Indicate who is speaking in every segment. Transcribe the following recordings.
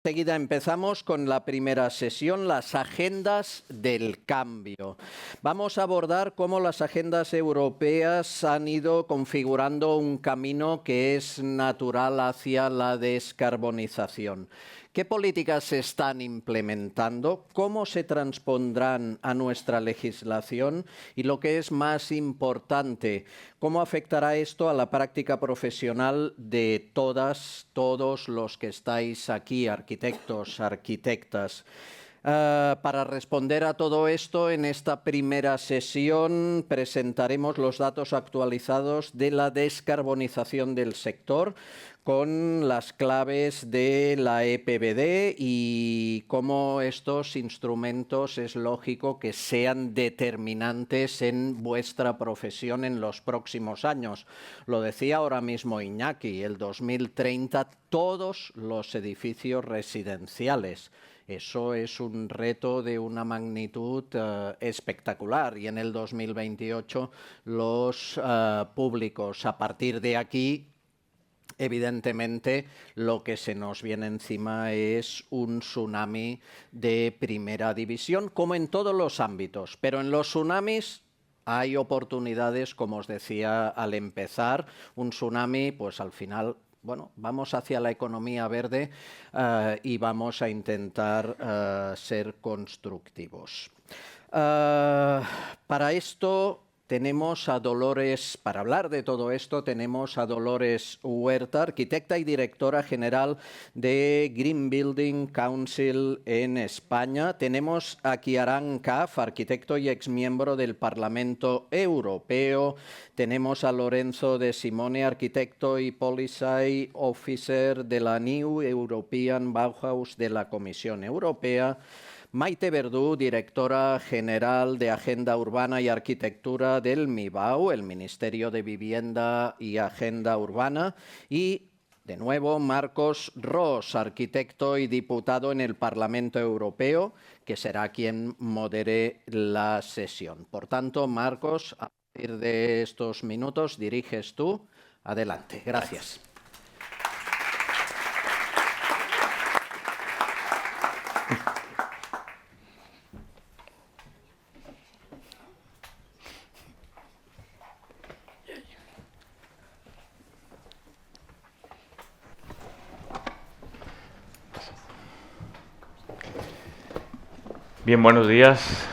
Speaker 1: Enseguida empezamos con la primera sesión, las agendas del cambio. Vamos a abordar cómo las agendas europeas han ido configurando un camino que es natural hacia la descarbonización. ¿Qué políticas se están implementando? ¿Cómo se transpondrán a nuestra legislación? Y lo que es más importante, ¿cómo afectará esto a la práctica profesional de todos los que estáis aquí, arquitectos, arquitectas? Para responder a todo esto, en esta primera sesión presentaremos los datos actualizados de la descarbonización del sector, con las claves de la EPBD y cómo estos instrumentos es lógico que sean determinantes en vuestra profesión en los próximos años. Lo decía ahora mismo Iñaki, el 2030 todos los edificios residenciales. Eso es un reto de una magnitud espectacular, y en el 2028 los públicos. A partir de aquí, evidentemente, lo que se nos viene encima es un tsunami de primera división, como en todos los ámbitos. Pero en los tsunamis hay oportunidades, como os decía al empezar. Un tsunami, pues al final, bueno, vamos hacia la economía verde y vamos a intentar ser constructivos. Para esto tenemos a Dolores, para hablar de todo esto, tenemos a Dolores Huerta, arquitecta y directora general de Green Building Council en España. Tenemos a Kiaran Kaff, arquitecto y exmiembro del Parlamento Europeo. Tenemos a Lorenzo De Simone, arquitecto y policy officer de la New European Bauhaus de la Comisión Europea. Maite Verdú, directora general de Agenda Urbana y Arquitectura del MIBAU, el Ministerio de Vivienda y Agenda Urbana. Y, de nuevo, Marcos Ros, arquitecto y diputado en el Parlamento Europeo, que será quien modere la sesión. Por tanto, Marcos, a partir de estos minutos diriges tú. Adelante. Gracias.
Speaker 2: Bien, buenos días.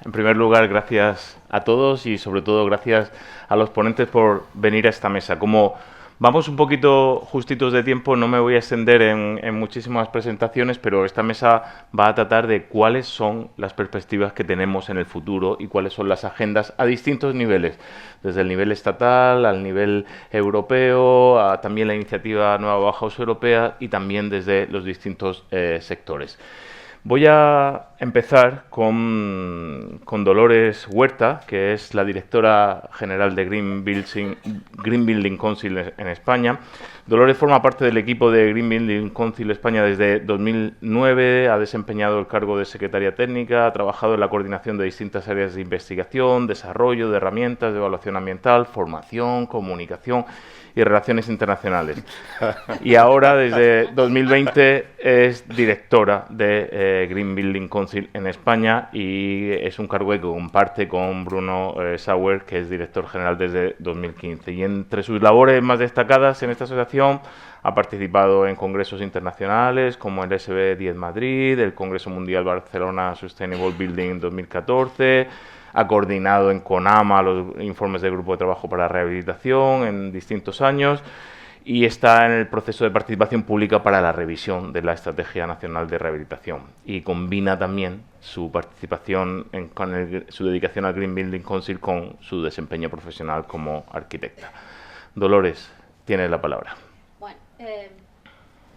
Speaker 2: En primer lugar, gracias a todos y sobre todo gracias a los ponentes por venir a esta mesa. Como vamos un poquito justitos de tiempo, no me voy a extender en muchísimas presentaciones, pero esta mesa va a tratar de cuáles son las perspectivas que tenemos en el futuro y cuáles son las agendas a distintos niveles, desde el nivel estatal al nivel europeo, a también la iniciativa Nueva Bauhaus Europea y también desde los distintos sectores. Voy a empezar con Dolores Huerta, que es la directora general de Green Building Council en España. Dolores forma parte del equipo de Green Building Council España desde 2009, ha desempeñado el cargo de secretaria técnica, ha trabajado en la coordinación de distintas áreas de investigación, desarrollo de herramientas de evaluación ambiental, formación, comunicación y relaciones internacionales. Y ahora, desde 2020, es directora de Green Building Council en España y es un cargo que comparte con Bruno Sauer, que es director general desde 2015. Y entre sus labores más destacadas en esta asociación, ha participado en congresos internacionales como el SB10 Madrid, el Congreso Mundial Barcelona Sustainable Building 2014, ha coordinado en CONAMA los informes del Grupo de Trabajo para la Rehabilitación en distintos años y está en el proceso de participación pública para la revisión de la Estrategia Nacional de Rehabilitación. Y combina también su participación, su dedicación al Green Building Council con su desempeño profesional como arquitecta. Dolores, tienes la palabra.
Speaker 3: Bueno,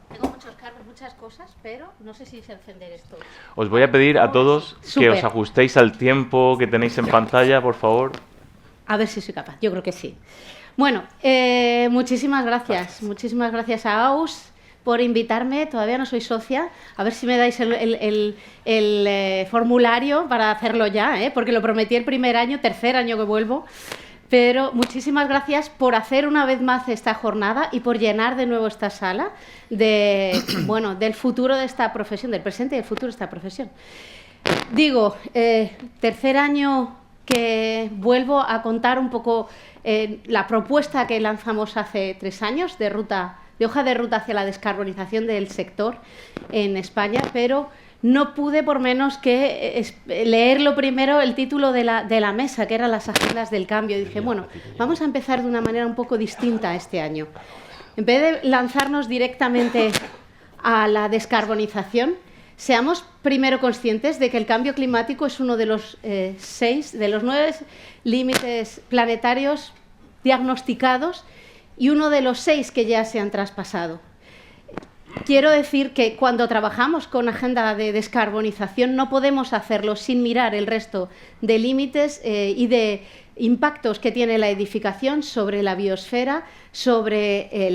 Speaker 3: tengo muchos cargos, muchas cosas, pero no sé si se encender esto.
Speaker 2: Os voy a pedir a todos que os ajustéis al tiempo que tenéis en pantalla, por favor.
Speaker 3: A ver si soy capaz, yo creo que sí. Bueno, muchísimas gracias. Muchísimas gracias a AUS por invitarme. Todavía no soy socia. A ver si me dais el formulario para hacerlo ya, porque lo prometí el primer año, tercer año que vuelvo. Pero muchísimas gracias por hacer una vez más esta jornada y por llenar de nuevo esta sala del futuro de esta profesión, del presente y del futuro de esta profesión. Digo, tercer año que vuelvo a contar un poco la propuesta que lanzamos hace 3 años de hoja de ruta hacia la descarbonización del sector en España, pero no pude por menos que leer lo primero el título de la mesa, que eran las agendas del cambio. Y dije, bueno, vamos a empezar de una manera un poco distinta este año. En vez de lanzarnos directamente a la descarbonización, seamos primero conscientes de que el cambio climático es uno de los 9 límites planetarios diagnosticados y uno de los 6 que ya se han traspasado. Quiero decir que cuando trabajamos con agenda de descarbonización no podemos hacerlo sin mirar el resto de límites y de impactos que tiene la edificación sobre la biosfera, sobre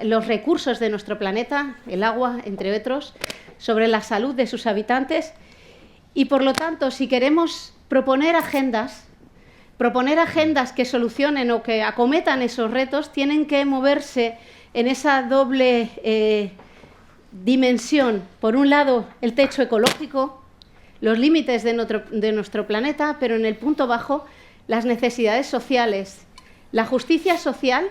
Speaker 3: los recursos de nuestro planeta, el agua, entre otros, sobre la salud de sus habitantes. Y, por lo tanto, si queremos proponer agendas que solucionen o que acometan esos retos, tienen que moverse en esa doble dimensión. Por un lado, el techo ecológico, los límites de nuestro planeta, pero en el punto bajo, las necesidades sociales, la justicia social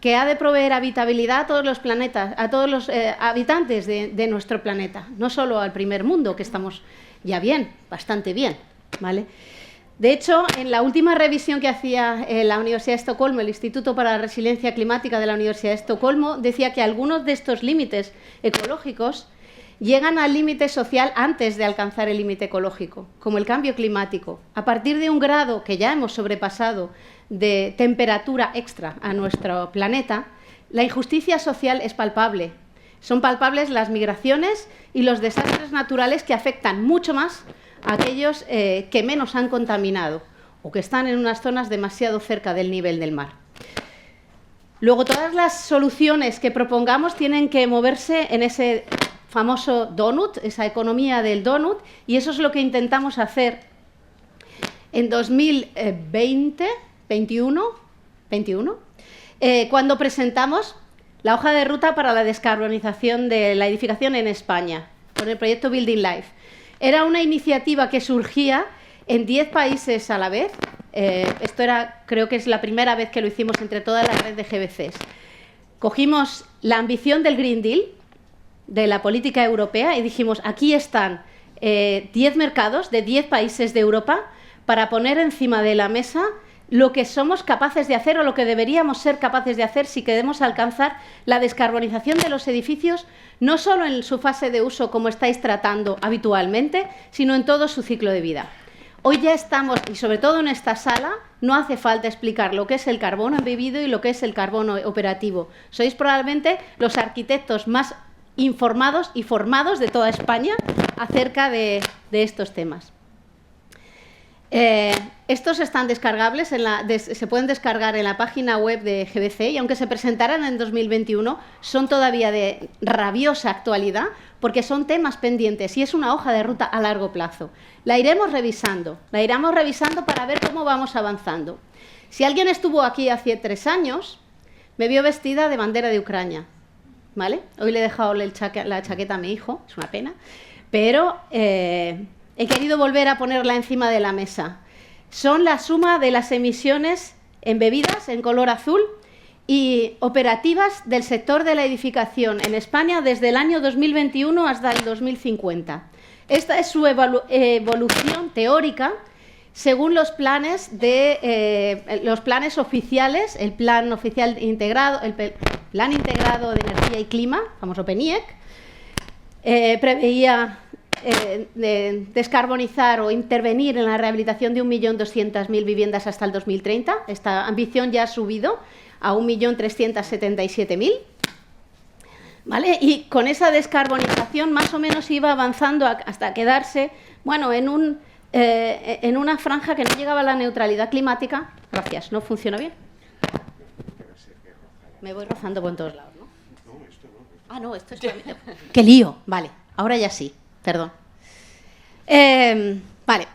Speaker 3: que ha de proveer habitabilidad a todos los planetas, a todos los habitantes de nuestro planeta, no solo al primer mundo, que estamos ya bien, bastante bien, ¿vale? De hecho, en la última revisión que hacía la Universidad de Estocolmo, el Instituto para la Resiliencia Climática de la Universidad de Estocolmo, decía que algunos de estos límites ecológicos llegan al límite social antes de alcanzar el límite ecológico, como el cambio climático. A partir de un grado que ya hemos sobrepasado de temperatura extra a nuestro planeta, la injusticia social es palpable. Son palpables las migraciones y los desastres naturales que afectan mucho más a aquellos que menos han contaminado o que están en unas zonas demasiado cerca del nivel del mar. Luego, todas las soluciones que propongamos tienen que moverse en ese famoso donut, esa economía del donut, y eso es lo que intentamos hacer en 2021, cuando presentamos la hoja de ruta para la descarbonización de la edificación en España, con el proyecto Building Life. Era una iniciativa que surgía en 10 países a la vez. Creo que es la primera vez que lo hicimos entre toda la red de GBCs. Cogimos la ambición del Green Deal, de la política europea, y dijimos, aquí están 10 mercados de 10 países de Europa para poner encima de la mesa lo que somos capaces de hacer o lo que deberíamos ser capaces de hacer si queremos alcanzar la descarbonización de los edificios, no solo en su fase de uso como estáis tratando habitualmente, sino en todo su ciclo de vida. Hoy ya estamos, y sobre todo en esta sala, no hace falta explicar lo que es el carbono embebido y lo que es el carbono operativo. Sois probablemente los arquitectos más informados y formados de toda España acerca de estos temas. Estos están descargables, se pueden descargar en la página web de GBC, y aunque se presentaran en 2021, son todavía de rabiosa actualidad porque son temas pendientes y es una hoja de ruta a largo plazo. La iremos revisando para ver cómo vamos avanzando. Si alguien estuvo aquí hace 3 años, me vio vestida de bandera de Ucrania, ¿vale? Hoy le he dejado la chaqueta a mi hijo, es una pena, pero he querido volver a ponerla encima de la mesa. Son la suma de las emisiones embebidas en color azul y operativas del sector de la edificación en España desde el año 2021 hasta el 2050. Esta es su evolución teórica según los planes oficiales, el Plan Oficial Integrado, el Plan Integrado de Energía y Clima, famoso PENIEC, preveía descarbonizar o intervenir en la rehabilitación de 1.200.000 viviendas hasta el 2030. Esta ambición ya ha subido a 1.377.000. ¿Vale? Y con esa descarbonización más o menos iba avanzando hasta quedarse, bueno, en una franja que no llegaba a la neutralidad climática. Gracias, ¿no funciona bien? Me voy rozando por todos lados, ¿no? No, esto no. Ah, no, esto es... ¡Qué lío! Vale, ahora ya sí. Perdón. Vale,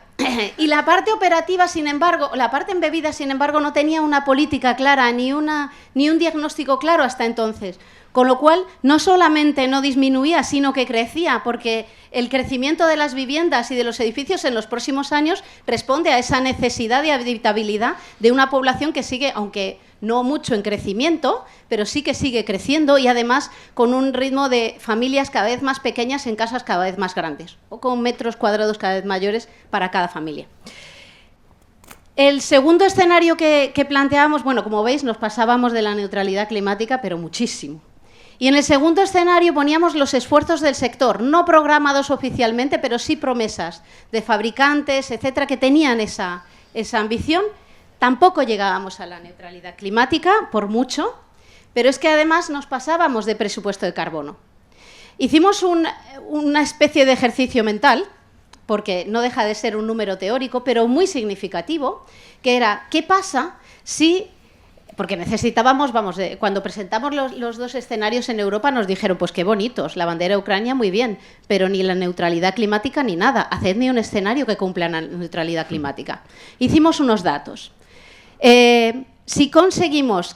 Speaker 3: Y la parte operativa, sin embargo, la parte en bebidas, sin embargo, no tenía una política clara ni un diagnóstico claro hasta entonces. Con lo cual, no solamente no disminuía, sino que crecía, porque el crecimiento de las viviendas y de los edificios en los próximos años responde a esa necesidad de habitabilidad de una población que sigue, aunque no mucho en crecimiento, pero sí que sigue creciendo y además con un ritmo de familias cada vez más pequeñas en casas cada vez más grandes o con metros cuadrados cada vez mayores para cada familia. El segundo escenario que planteábamos, bueno, como veis, nos pasábamos de la neutralidad climática, pero muchísimo. Y en el segundo escenario poníamos los esfuerzos del sector, no programados oficialmente, pero sí promesas de fabricantes, etcétera, que tenían esa ambición. Tampoco llegábamos a la neutralidad climática, por mucho, pero es que además nos pasábamos de presupuesto de carbono. Hicimos una especie de ejercicio mental, porque no deja de ser un número teórico, pero muy significativo, que era, ¿qué pasa si...? Porque necesitábamos, cuando presentamos los dos escenarios en Europa nos dijeron, pues qué bonitos, la bandera de Ucrania muy bien, pero ni la neutralidad climática ni nada, hacedme un escenario que cumpla la neutralidad climática. Hicimos unos datos. Si conseguimos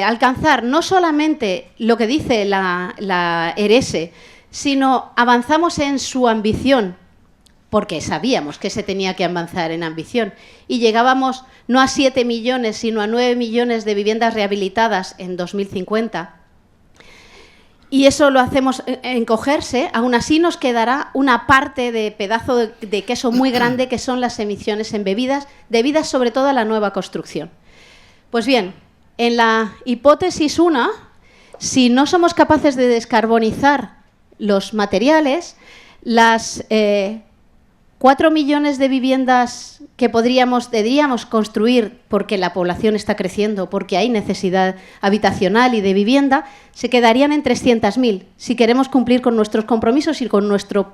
Speaker 3: alcanzar no solamente lo que dice la ERESE, sino avanzamos en su ambición, porque sabíamos que se tenía que avanzar en ambición, y llegábamos no a 7 millones, sino a 9 millones de viviendas rehabilitadas en 2050, y eso lo hacemos encogerse, aún así nos quedará una parte de pedazo de queso muy grande, que son las emisiones en bebidas, debidas sobre todo a la nueva construcción. Pues bien, en la hipótesis 1, si no somos capaces de descarbonizar los materiales, las 4 millones de viviendas que deberíamos construir porque la población está creciendo, porque hay necesidad habitacional y de vivienda, se quedarían en 300.000 si queremos cumplir con nuestros compromisos y con nuestro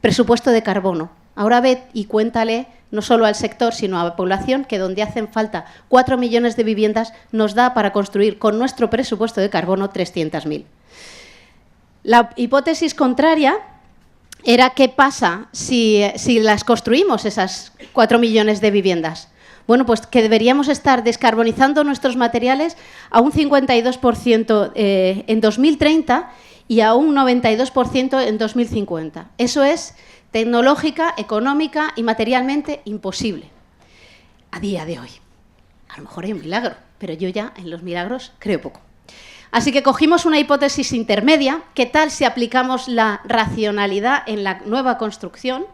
Speaker 3: presupuesto de carbono. Ahora ve y cuéntale no solo al sector, sino a la población, que donde hacen falta 4 millones de viviendas nos da para construir con nuestro presupuesto de carbono 300.000. La hipótesis contraria era qué pasa si las construimos, esas 4 millones de viviendas. Bueno, pues que deberíamos estar descarbonizando nuestros materiales a un 52% en 2030 y a un 92% en 2050. Eso es tecnológica, económica y materialmente imposible a día de hoy. A lo mejor hay un milagro, pero yo ya en los milagros creo poco. Así que cogimos una hipótesis intermedia, ¿qué tal si aplicamos la racionalidad en la nueva construcción?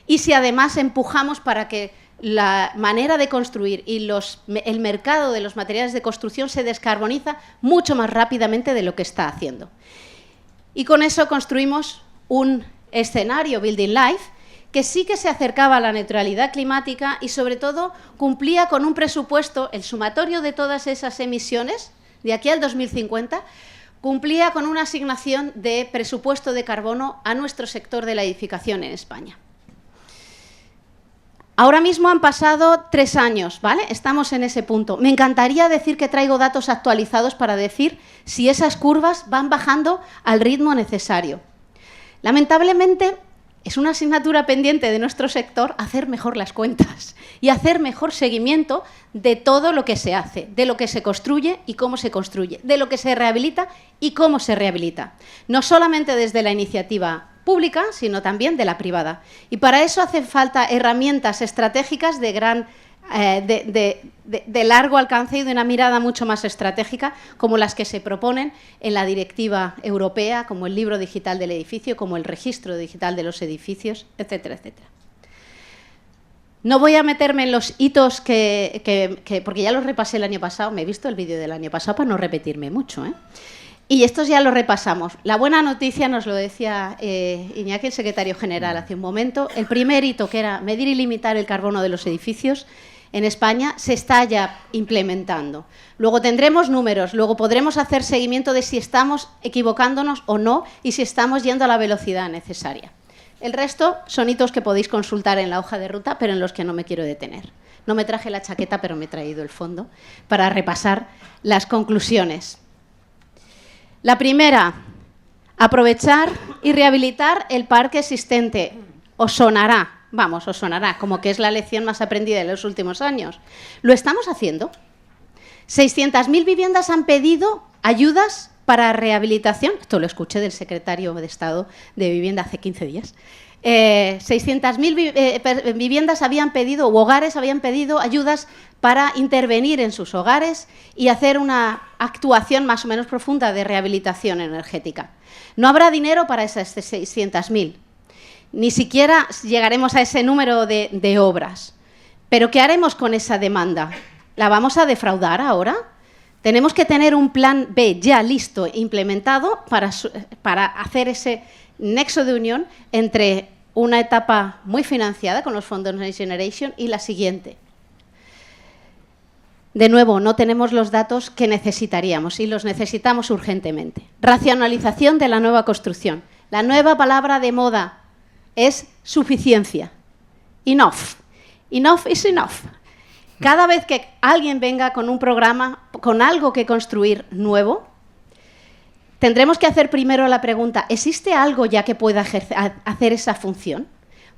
Speaker 3: Y si además empujamos para que la manera de construir y el mercado de los materiales de construcción se descarboniza mucho más rápidamente de lo que está haciendo. Y con eso construimos un escenario Building Life que sí que se acercaba a la neutralidad climática y sobre todo cumplía con un presupuesto, el sumatorio de todas esas emisiones, de aquí al 2050, cumplía con una asignación de presupuesto de carbono a nuestro sector de la edificación en España. Ahora mismo han pasado 3 años, ¿vale? Estamos en ese punto. Me encantaría decir que traigo datos actualizados para decir si esas curvas van bajando al ritmo necesario. Lamentablemente, es una asignatura pendiente de nuestro sector hacer mejor las cuentas y hacer mejor seguimiento de todo lo que se hace, de lo que se construye y cómo se construye, de lo que se rehabilita y cómo se rehabilita. No solamente desde la iniciativa pública, sino también de la privada. Y para eso hacen falta herramientas estratégicas de largo alcance y de una mirada mucho más estratégica, como las que se proponen en la directiva europea, como el libro digital del edificio, como el registro digital de los edificios, etcétera, etcétera. No voy a meterme en los hitos porque ya los repasé el año pasado, me he visto el vídeo del año pasado para no repetirme mucho, y estos ya los repasamos. La buena noticia, nos lo decía Iñaki, el secretario general, hace un momento, el primer hito, que era medir y limitar el carbono de los edificios, en España se está ya implementando. Luego tendremos números, luego podremos hacer seguimiento de si estamos equivocándonos o no y si estamos yendo a la velocidad necesaria. El resto son hitos que podéis consultar en la hoja de ruta, pero en los que no me quiero detener. No me traje la chaqueta, pero me he traído el fondo para repasar las conclusiones. La primera, aprovechar y rehabilitar el parque existente. Os sonará, vamos, os sonará, como que es la lección más aprendida de los últimos años. Lo estamos haciendo. 600.000 viviendas han pedido ayudas para rehabilitación. Esto lo escuché del secretario de Estado de Vivienda hace 15 días. 600.000 viviendas habían pedido, u hogares habían pedido ayudas para intervenir en sus hogares y hacer una actuación más o menos profunda de rehabilitación energética. No habrá dinero para esas 600.000. Ni siquiera llegaremos a ese número de obras. ¿Pero qué haremos con esa demanda? ¿La vamos a defraudar ahora? Tenemos que tener un plan B ya listo e implementado para hacer ese nexo de unión entre una etapa muy financiada con los fondos Next Generation y la siguiente. De nuevo, no tenemos los datos que necesitaríamos y los necesitamos urgentemente. Racionalización de la nueva construcción. La nueva palabra de moda es suficiencia. Enough. Enough is enough. Cada vez que alguien venga con un programa, con algo que construir nuevo, tendremos que hacer primero la pregunta, ¿existe algo ya que pueda hacer esa función?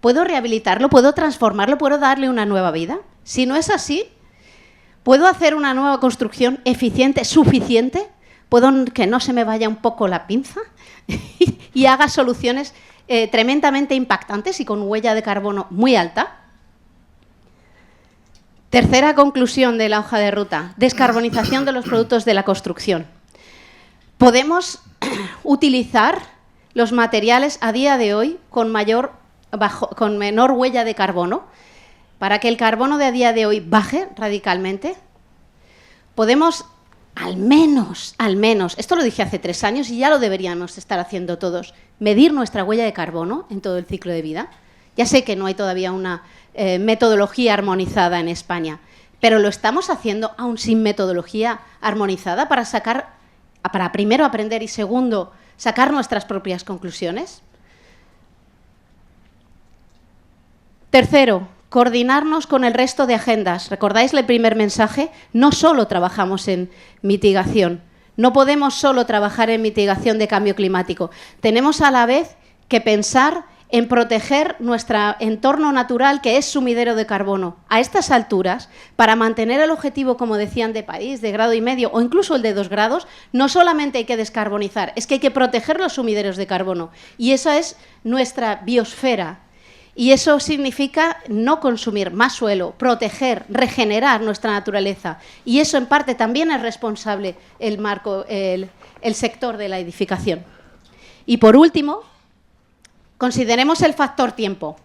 Speaker 3: ¿Puedo rehabilitarlo? ¿Puedo transformarlo? ¿Puedo darle una nueva vida? Si no es así, ¿puedo hacer una nueva construcción eficiente, suficiente? ¿Puedo que no se me vaya un poco la pinza y haga soluciones tremendamente impactantes y con huella de carbono muy alta? Tercera conclusión de la hoja de ruta, descarbonización de los productos de la construcción. Podemos utilizar los materiales a día de hoy con menor huella de carbono para que el carbono de a día de hoy baje radicalmente. Podemos al menos, esto lo dije hace 3 años y ya lo deberíamos estar haciendo todos, medir nuestra huella de carbono en todo el ciclo de vida. Ya sé que no hay todavía una metodología armonizada en España, pero lo estamos haciendo aún sin metodología armonizada para primero aprender y segundo sacar nuestras propias conclusiones. Tercero, coordinarnos con el resto de agendas. ¿Recordáis el primer mensaje? No solo trabajamos en mitigación, no podemos solo trabajar en mitigación de cambio climático. Tenemos a la vez que pensar en proteger nuestro entorno natural, que es sumidero de carbono. A estas alturas, para mantener el objetivo, como decían, de París, de 1,5 grados, o incluso el de 2 grados, no solamente hay que descarbonizar, es que hay que proteger los sumideros de carbono. Y esa es nuestra biosfera. Y eso significa no consumir más suelo, proteger, regenerar nuestra naturaleza. Y eso, en parte, también es responsable el sector de la edificación. Y, por último, consideremos el factor tiempo.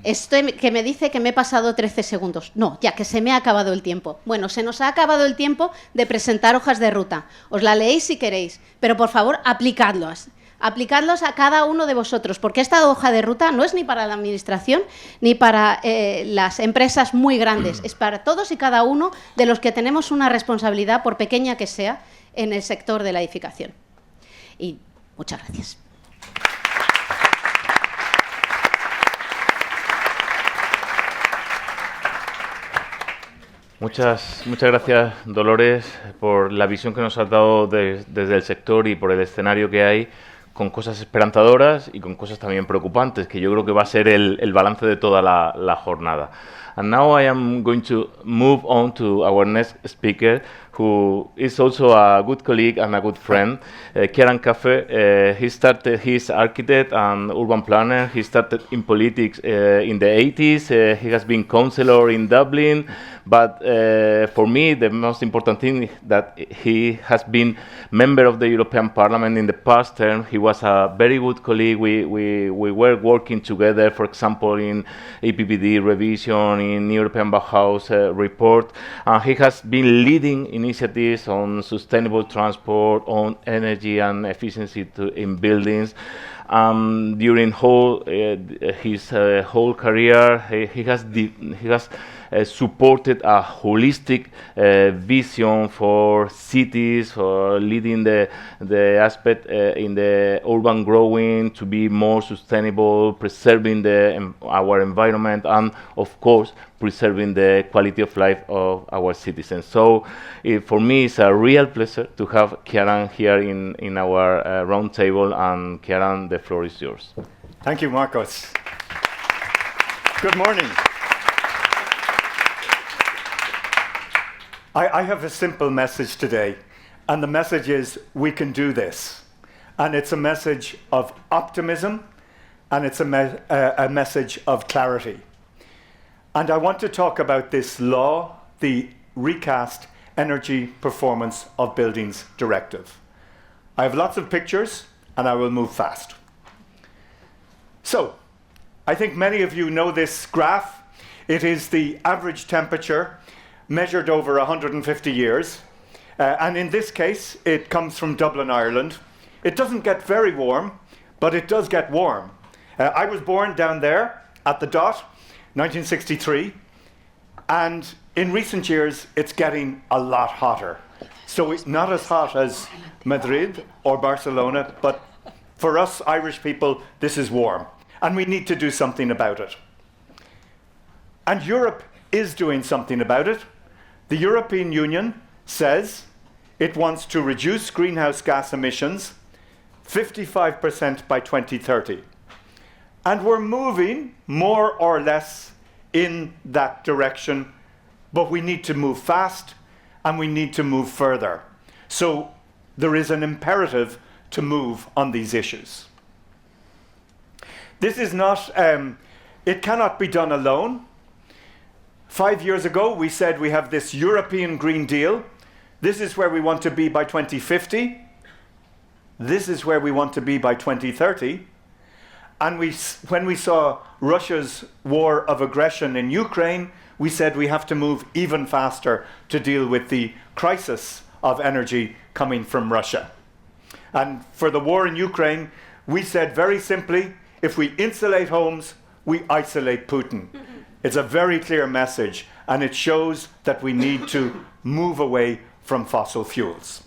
Speaker 3: Esto que me dice que me he pasado 13 segundos. No, ya que se me ha acabado el tiempo. Bueno, se nos ha acabado el tiempo de presentar hojas de ruta. Os la leéis si queréis, pero por favor, aplicadlas. Aplicadlos a cada uno de vosotros, porque esta hoja de ruta no es ni para la administración ni para las empresas muy grandes, es para todos y cada uno de los que tenemos una responsabilidad, por pequeña que sea, en el sector de la edificación. Y muchas gracias.
Speaker 2: Muchas gracias, Dolores, por la visión que nos has dado desde el sector y por el escenario que hay, con cosas esperanzadoras y con cosas también preocupantes, que yo creo que va a ser el balance de toda la jornada. And now I am going to move on to our next speaker, who is also a good colleague and a good friend, Kieran Caffe. He's architect and urban planner. He started in politics in the 80s. He has been councillor in Dublin. But for me, the most important thing is that he has been member of the European Parliament in the past term. He was a very good colleague. We were working together, for example, in EPBD revision, in European Bauhaus report. He has been leading initiatives on sustainable transport, on energy and efficiency in buildings. During his whole career, he has supported a holistic vision for cities, for leading the aspect in the urban growing to be more sustainable, preserving our environment, and of course preserving the quality of life of our citizens. So for me, it's a real pleasure to have Kieran here in our round table. And Kieran, the floor is yours.
Speaker 4: Thank you, Marcos. Good morning. I have a simple message today, and the message is we can do this. And it's a message of optimism, and it's a message of clarity. And I want to talk about this law, the recast Energy Performance of Buildings Directive. I have lots of pictures, and I will move fast. So, I think many of you know this graph. It is the average temperature measured over 150 years. And in this case, it comes from Dublin, Ireland. It doesn't get very warm, but it does get warm. I was born down there at the dot, 1963. And in recent years, it's getting a lot hotter. So it's not as hot as Madrid or Barcelona, but for us Irish people, this is warm. And we need to do something about it. And Europe is doing something about it. The European Union says it wants to reduce greenhouse gas emissions 55% by 2030. And we're moving more or less in that direction, but we need to move fast and we need to move further. So there is an imperative to move on these issues. This is not, it cannot be done alone. 5 years ago, we said we have this European Green Deal. This is where we want to be by 2050. This is where we want to be by 2030. And when we saw Russia's war of aggression in Ukraine, we said we have to move even faster to deal with the crisis of energy coming from Russia. And for the war in Ukraine, we said very simply, if we insulate homes, we isolate Putin. It's a very clear message, and it shows that we need to move away from fossil fuels.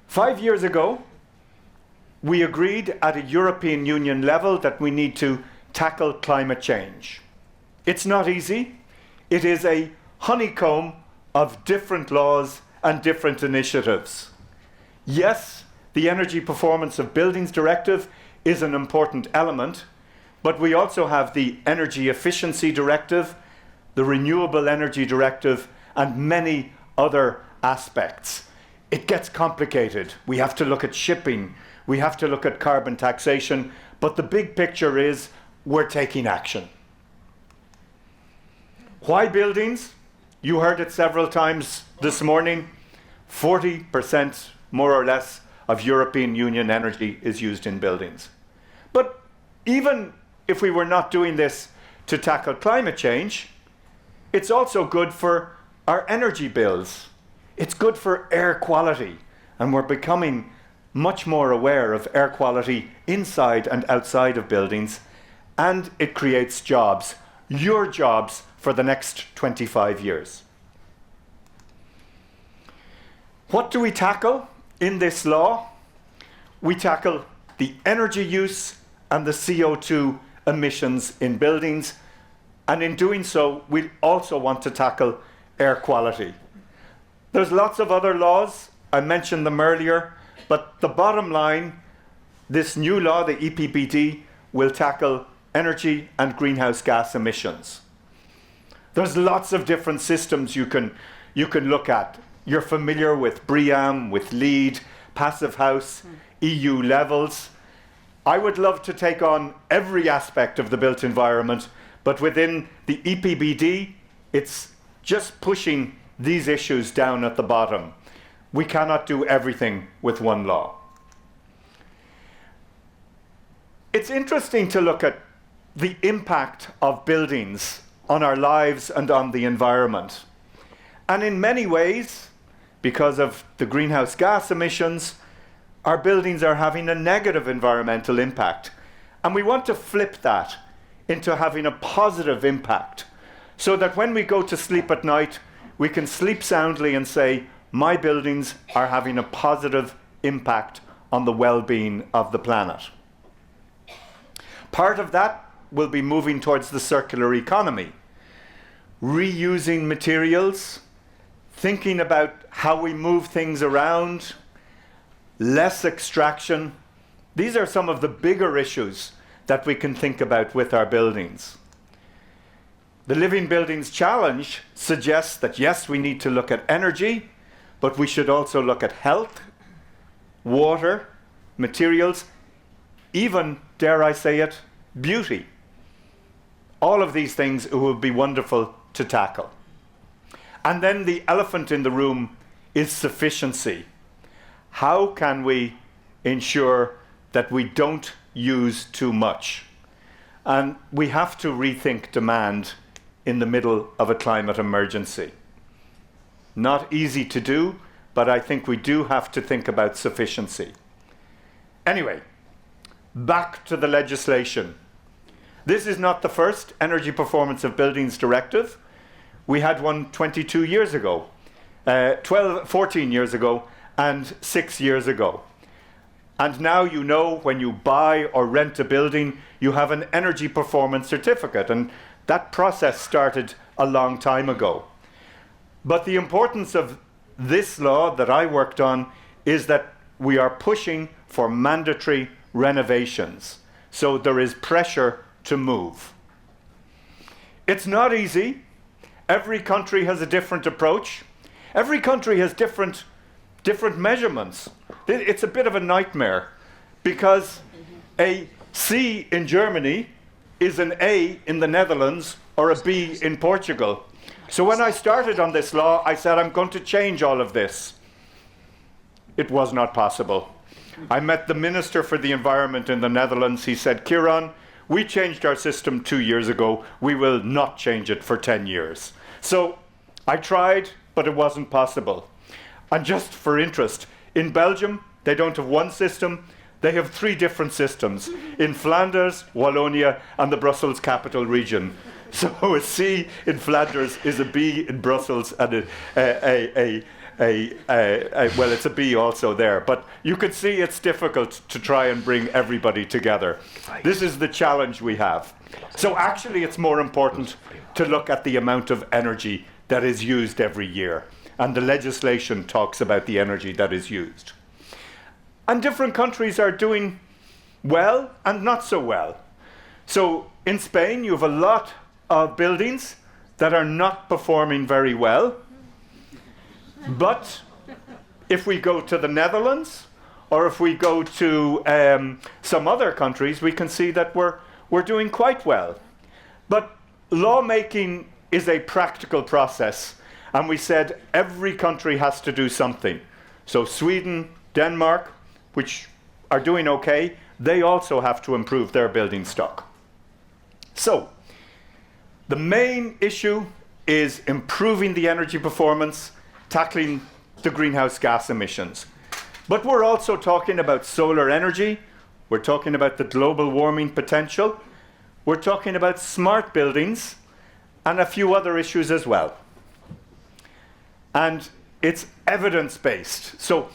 Speaker 4: 5 years ago, we agreed at a European Union level that we need to tackle climate change. It's not easy. It is a honeycomb of different laws and different initiatives. Yes, the Energy Performance of Buildings Directive is an important element, but we also have the Energy Efficiency Directive, the Renewable Energy Directive, and many other aspects. It gets complicated. We have to look at shipping. We have to look at carbon taxation. But the big picture is we're taking action. Why buildings? You heard it several times this morning. 40% more or less of European Union energy is used in buildings. But even if we were not doing this to tackle climate change, it's also good for our energy bills. It's good for air quality, and we're becoming much more aware of air quality inside and outside of buildings, and it creates jobs, your jobs, for the next 25 years. What do we tackle in this law? We tackle the energy use and the CO2 emissions in buildings, and in doing so, we also want to tackle air quality. There's lots of other laws, I mentioned them earlier, but the bottom line, this new law, the EPBD, will tackle energy and greenhouse gas emissions. There's lots of different systems you can look at. You're familiar with BREEAM, with LEED, Passive House, EU levels. I would love to take on every aspect of the built environment, but within the EPBD, it's just pushing these issues down at the bottom. We cannot do everything with one law. It's interesting to look at the impact of buildings on our lives and on the environment. And in many ways, because of the greenhouse gas emissions, our buildings are having a negative environmental impact. And we want to flip that into having a positive impact, so that when we go to sleep at night, we can sleep soundly and say, my buildings are having a positive impact on the well-being of the planet. Part of that will be moving towards the circular economy, reusing materials, thinking about how we move things around, less extraction. These are some of the bigger issues that we can think about with our buildings. The Living Buildings Challenge suggests that yes, we need to look at energy, but we should also look at health, water, materials, even, dare I say it, beauty. All of these things it would be wonderful to tackle. And then the elephant in the room is sufficiency. How can we ensure that we don't use too much? And we have to rethink demand in the middle of a climate emergency. Not easy to do, but I think we do have to think about sufficiency. Anyway, back to the legislation. This is not the first Energy Performance of Buildings Directive. We had one 22 years ago, 14 years ago, and 6 years ago. And now you know when you buy or rent a building, you have an energy performance certificate, and that process started a long time ago. But the importance of this law that I worked on is that we are pushing for mandatory renovations. So there is pressure to move. It's not easy. Every country has a different approach. Every country has different measurements. It's a bit of a nightmare because a C in Germany is an A in the Netherlands or a B in Portugal. So when I started on this law, I said, I'm going to change all of this. It was not possible. I met the Minister for the Environment in the Netherlands. He said, Kieran, we changed our system 2 years ago. We will not change it for 10 years. So I tried, but it wasn't possible. And just for interest, in Belgium, they don't have one system. They have 3 different systems in Flanders, Wallonia, and the Brussels capital region. So a C in Flanders is a B in Brussels, and well, it's a B also there. But you can see it's difficult to try and bring everybody together. This is the challenge we have. So actually, it's more important to look at the amount of energy that is used every year. And the legislation talks about the energy that is used. And different countries are doing well and not so well. So in Spain, you have a lot of buildings that are not performing very well. But if we go to the Netherlands, or if we go to some other countries, we can see that we're doing quite well. But lawmaking is a practical process. And we said every country has to do something. So Sweden, Denmark, which are doing okay, they also have to improve their building stock. So the main issue is improving the energy performance, tackling the greenhouse gas emissions. But we're also talking about solar energy. We're talking about the global warming potential. We're talking about smart buildings and a few other issues as well. And it's evidence-based. So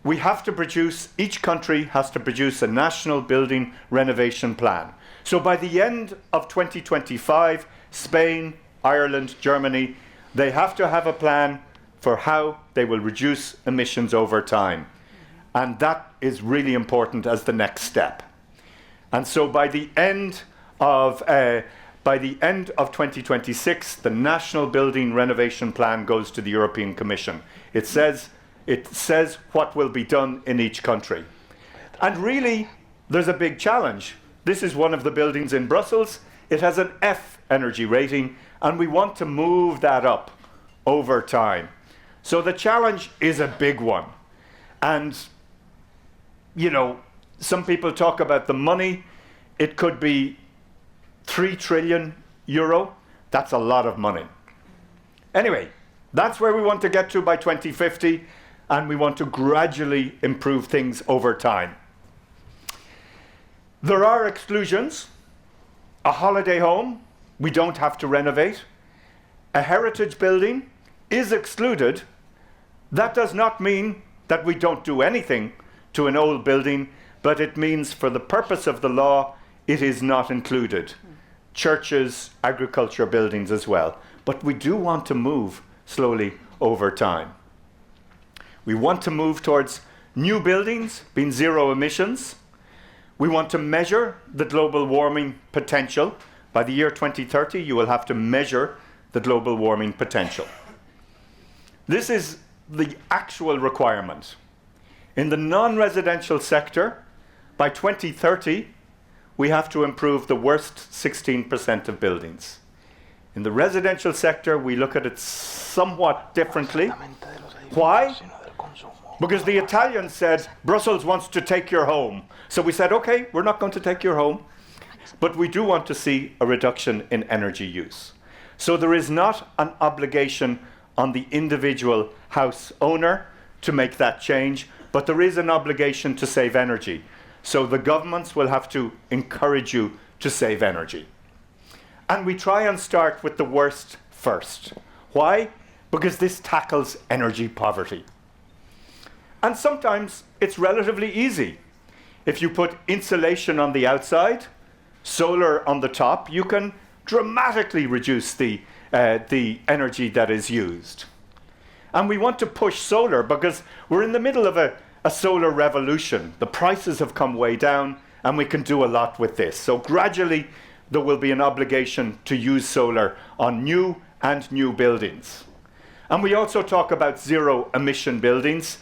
Speaker 4: we have to produce, each country has to produce a national building renovation plan. So by the end of 2025, Spain, Ireland, Germany, they have to have a plan for how they will reduce emissions over time. And that is really important as the next step. And so by the end of 2026, the National Building Renovation Plan goes to the European Commission. It says what will be done in each country. And really, there's a big challenge. This is one of the buildings in Brussels. It has an F energy rating, and we want to move that up over time. So the challenge is a big one. And, you know, some people talk about the money. It could be 3 trillion euro. That's a lot of money. Anyway, that's where we want to get to by 2050, and we want to gradually improve things over time. There are exclusions. A holiday home, we don't have to renovate. A heritage building is excluded. That does not mean that we don't do anything to an old building, but it means for the purpose of the law, it is not included. Churches, agriculture buildings as well. But we do want to move slowly over time. We want to move towards new buildings being zero emissions. We want to measure the global warming potential. By the year 2030, you will have to measure the global warming potential. This is the actual requirement. In the non-residential sector, by 2030, we have to improve the worst 16% of buildings. In the residential sector, we look at it somewhat differently. Why? Because the Italians said, Brussels wants to take your home. So we said, okay, we're not going to take your home, but we do want to see a reduction in energy use. So there is not an obligation on the individual house owner to make that change, but there is an obligation to save energy. So the governments will have to encourage you to save energy. And we try and start with the worst first. Why? Because this tackles energy poverty. And sometimes it's relatively easy. If you put insulation on the outside, solar on the top, you can dramatically reduce the energy that is used. And we want to push solar because we're in the middle of a solar revolution. The prices have come way down and we can do a lot with this. So gradually there will be an obligation to use solar on new buildings. And we also talk about zero emission buildings.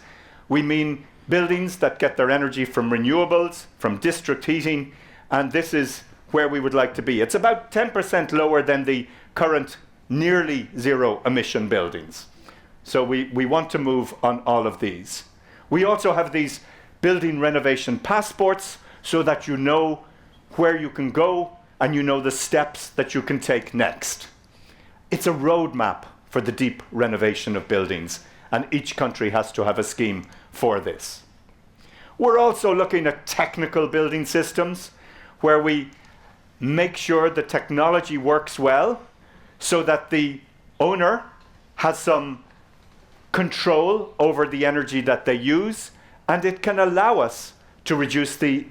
Speaker 4: We mean buildings that get their energy from renewables, from district heating, and this is where we would like to be. It's about 10% lower than the current nearly zero emission buildings. So we want to move on all of these. We also have these building renovation passports so that you know where you can go and you know the steps that you can take next. It's a roadmap for the deep renovation of buildings, and each country has to have a scheme for this. We're also looking at technical building systems where we make sure the technology works well so that the owner has some control over the energy that they use, and it can allow us to reduce the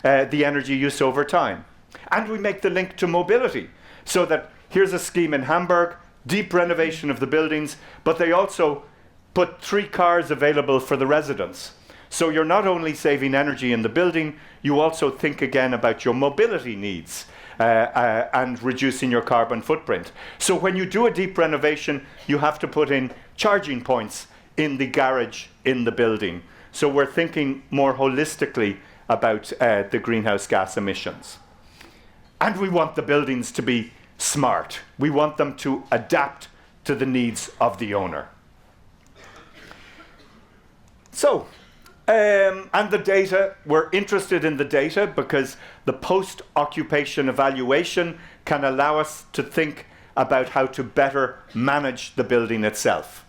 Speaker 4: energy use over time. And we make the link to mobility so that here's a scheme in Hamburg, deep renovation of the buildings, but they also put 3 cars available for the residents. So you're not only saving energy in the building, you also think again about your mobility needs and reducing your carbon footprint. So when you do a deep renovation, you have to put in charging points in the garage in the building. So we're thinking more holistically about the greenhouse gas emissions. And we want the buildings to be smart. We want them to adapt to the needs of the owner. So, and the data, we're interested in the data because the post-occupation evaluation can allow us to think about how to better manage the building itself.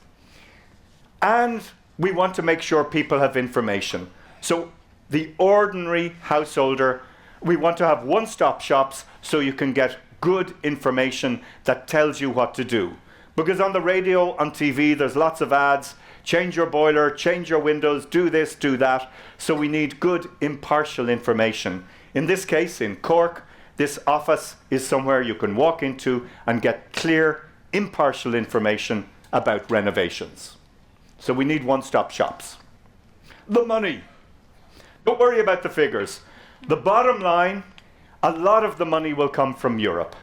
Speaker 4: And we want to make sure people have information. So the ordinary householder, we want to have one-stop shops so you can get good information that tells you what to do. Because on the radio, on TV, there's lots of ads. Change your boiler, change your windows, do this, do that. So we need good, impartial information. In this case, in Cork, this office is somewhere you can walk into and get clear, impartial information about renovations. So we need one-stop shops. The money. Don't worry about the figures. The bottom line, a lot of the money will come from Europe.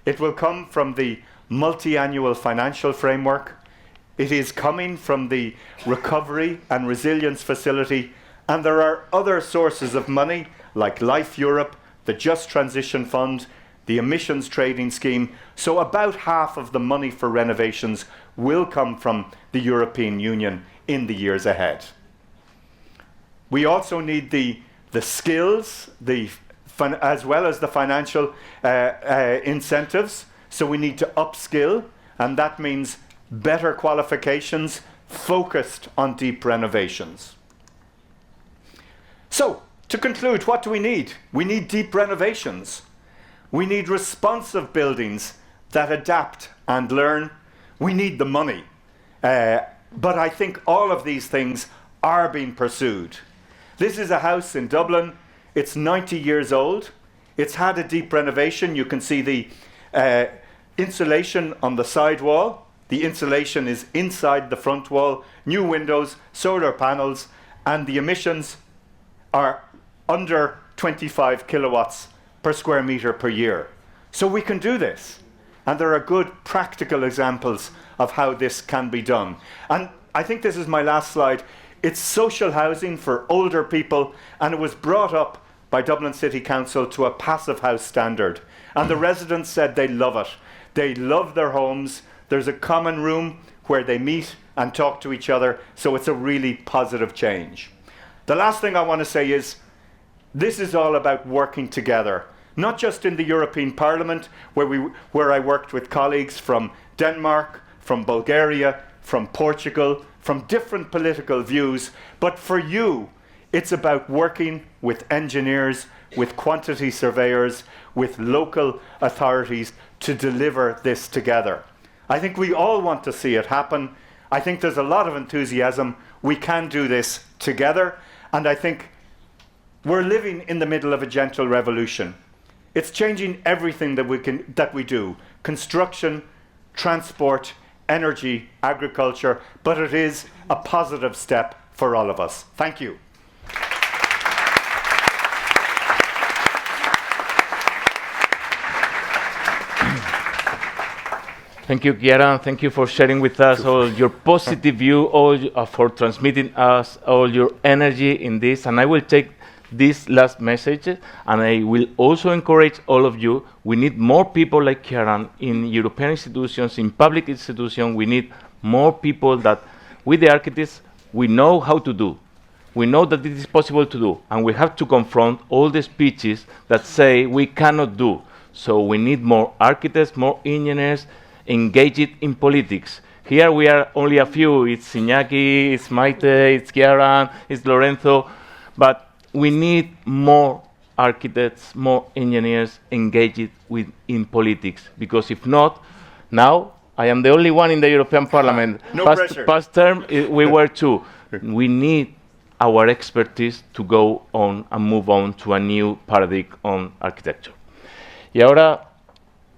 Speaker 4: It will come from the multi-annual financial framework. It is coming from the Recovery and Resilience Facility, and there are other sources of money like Life Europe, the Just Transition Fund, the Emissions Trading Scheme. So about half of the money for renovations will come from the European Union in the years ahead. We also need the skills, as well as the financial incentives. So we need to upskill, and that means better qualifications focused on deep renovations. So, to conclude, what do we need? We need deep renovations. We need responsive buildings that adapt and learn. We need the money. But I think all of these things are being pursued. This is a house in Dublin. It's 90 years old. It's had a deep renovation. You can see the insulation on the side wall. The insulation is inside the front wall, new windows, solar panels, and the emissions are under 25 kilowatts per square meter per year. So we can do this. And there are good practical examples of how this can be done. And I think this is my last slide. It's social housing for older people, and it was brought up by Dublin City Council to a passive house standard. And the residents said they love it. They love their homes. There's a common room where they meet and talk to each other, so it's a really positive change. The last thing I want to say is, this is all about working together, not just in the European Parliament, where I worked with colleagues from Denmark, from Bulgaria, from Portugal, from different political views, but for you, it's about working with engineers, with quantity surveyors, with local authorities to deliver this together. I think we all want to see it happen. I think there's a lot of enthusiasm. We can do this together, and I think we're living in the middle of a gentle revolution. It's changing everything that we do: construction, transport, energy, agriculture, but it is a positive step for all of us. Thank you.
Speaker 2: Thank you, Chiara. Thank you for sharing with us all your positive view, for transmitting us all your energy in this. And I will take this last message, and I will also encourage all of you. We need more people like Chiara in European institutions, in public institutions. We need more people that, with the architects, we know how to do. We know that it is possible to do, and we have to confront all the speeches that say we cannot do. So we need more architects, more engineers, engaged in politics. Here we are only a few. It's Iñaki, it's Maite, it's Chiara, it's Lorenzo, but we need more architects, more engineers engaged in politics, because if not, now I am the only one in the European Parliament. Past term, we were two. We need our expertise to go on and move on to a new paradigm on architecture. Y ahora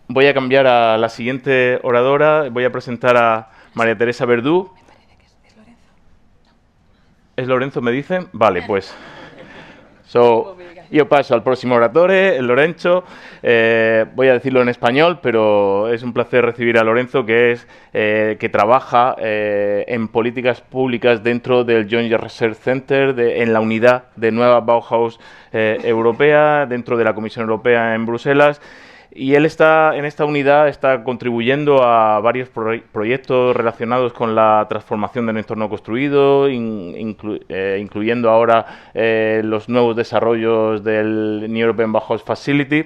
Speaker 2: voy a cambiar a la siguiente oradora. Voy a presentar a María Teresa Verdú. ¿Es Lorenzo, me dicen? Vale, pues. Yo paso al próximo oratore, Lorenzo. Voy a decirlo en español, pero es un placer recibir a Lorenzo, que trabaja en políticas públicas dentro del Joint Research Center, en la unidad de Nueva Bauhaus Europea, dentro de la Comisión Europea en Bruselas. Y él en esta unidad está contribuyendo a varios proyectos relacionados con la transformación del entorno construido, incluyendo ahora los nuevos desarrollos del New European Bauhaus Facility,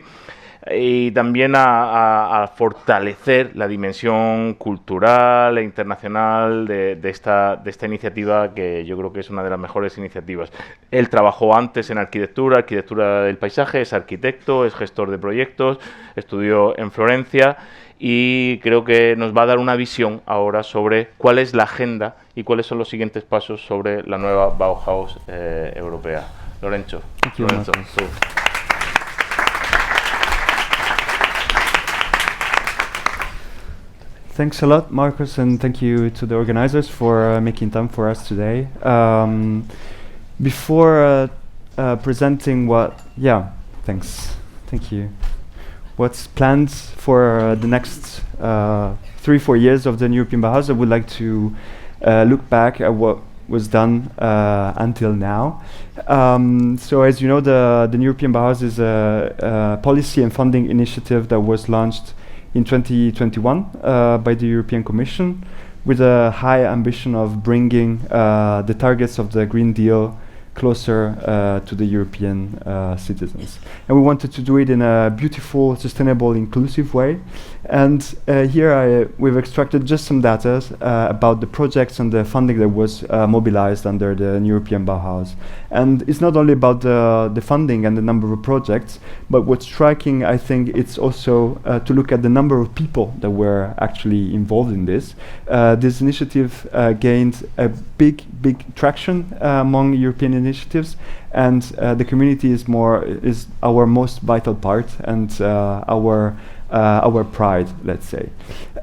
Speaker 2: y también a fortalecer la dimensión cultural e internacional de esta iniciativa, que yo creo que es una de las mejores iniciativas. Él trabajó antes en arquitectura del paisaje, es arquitecto, es gestor de proyectos, estudió en Florencia y creo que nos va a dar una visión ahora sobre cuál es la agenda y cuáles son los siguientes pasos sobre la nueva Bauhaus europea. Lorenzo, tú.
Speaker 5: Thanks a lot, Marcus, and thank you to the organizers for making time for us today. Before presenting thank you. What's planned for the next 3-4 years of the European Bauhaus, I would like to look back at what was done until now. So as you know, the European Bauhaus is a policy and funding initiative that was launched in 2021 by the European Commission, with a high ambition of bringing the targets of the Green Deal closer to the European citizens. And we wanted to do it in a beautiful, sustainable, inclusive way. And here we've extracted just some data about the projects and the funding that was mobilized under the European Bauhaus. And it's not only about the funding and the number of projects, but what's striking, I think, it's also to look at the number of people that were actually involved in this. This initiative gained a big traction among European initiatives, and the community is our most vital part and our pride, let's say.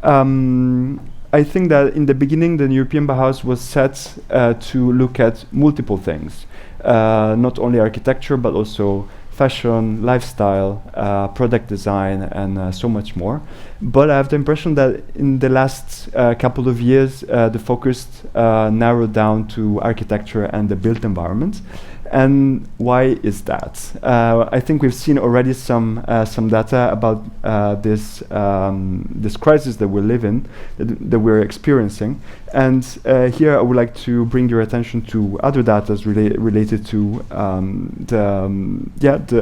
Speaker 5: I think that in the beginning the European Bauhaus was set to look at multiple things, not only architecture but also fashion, lifestyle, product design, and so much more. But I have the impression that in the last couple of years, the focus narrowed down to architecture and the built environment. And why is that? I think we've seen already some data about this crisis that we live in, that we're experiencing. And here I would like to bring your attention to other data related to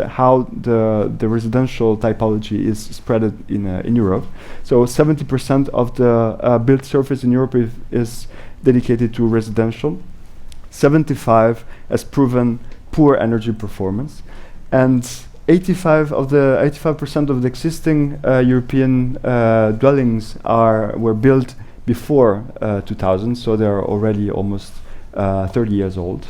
Speaker 5: how the residential typology is spread in Europe. So 70% of the built surface in Europe is dedicated to residential. 75 has proven poor energy performance, and 85% of the existing European dwellings were built before 2000, so they are already almost 30 years old,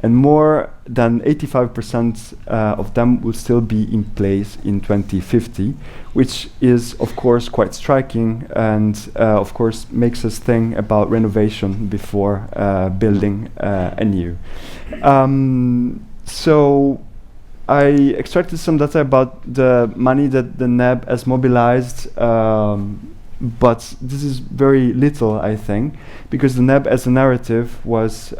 Speaker 5: and more than 85% of them will still be in place in 2050, which is of course quite striking, and of course makes us think about renovation before building anew. So I extracted some data about the money that the NEB has mobilized, but this is very little, I think, because the NEB as a narrative was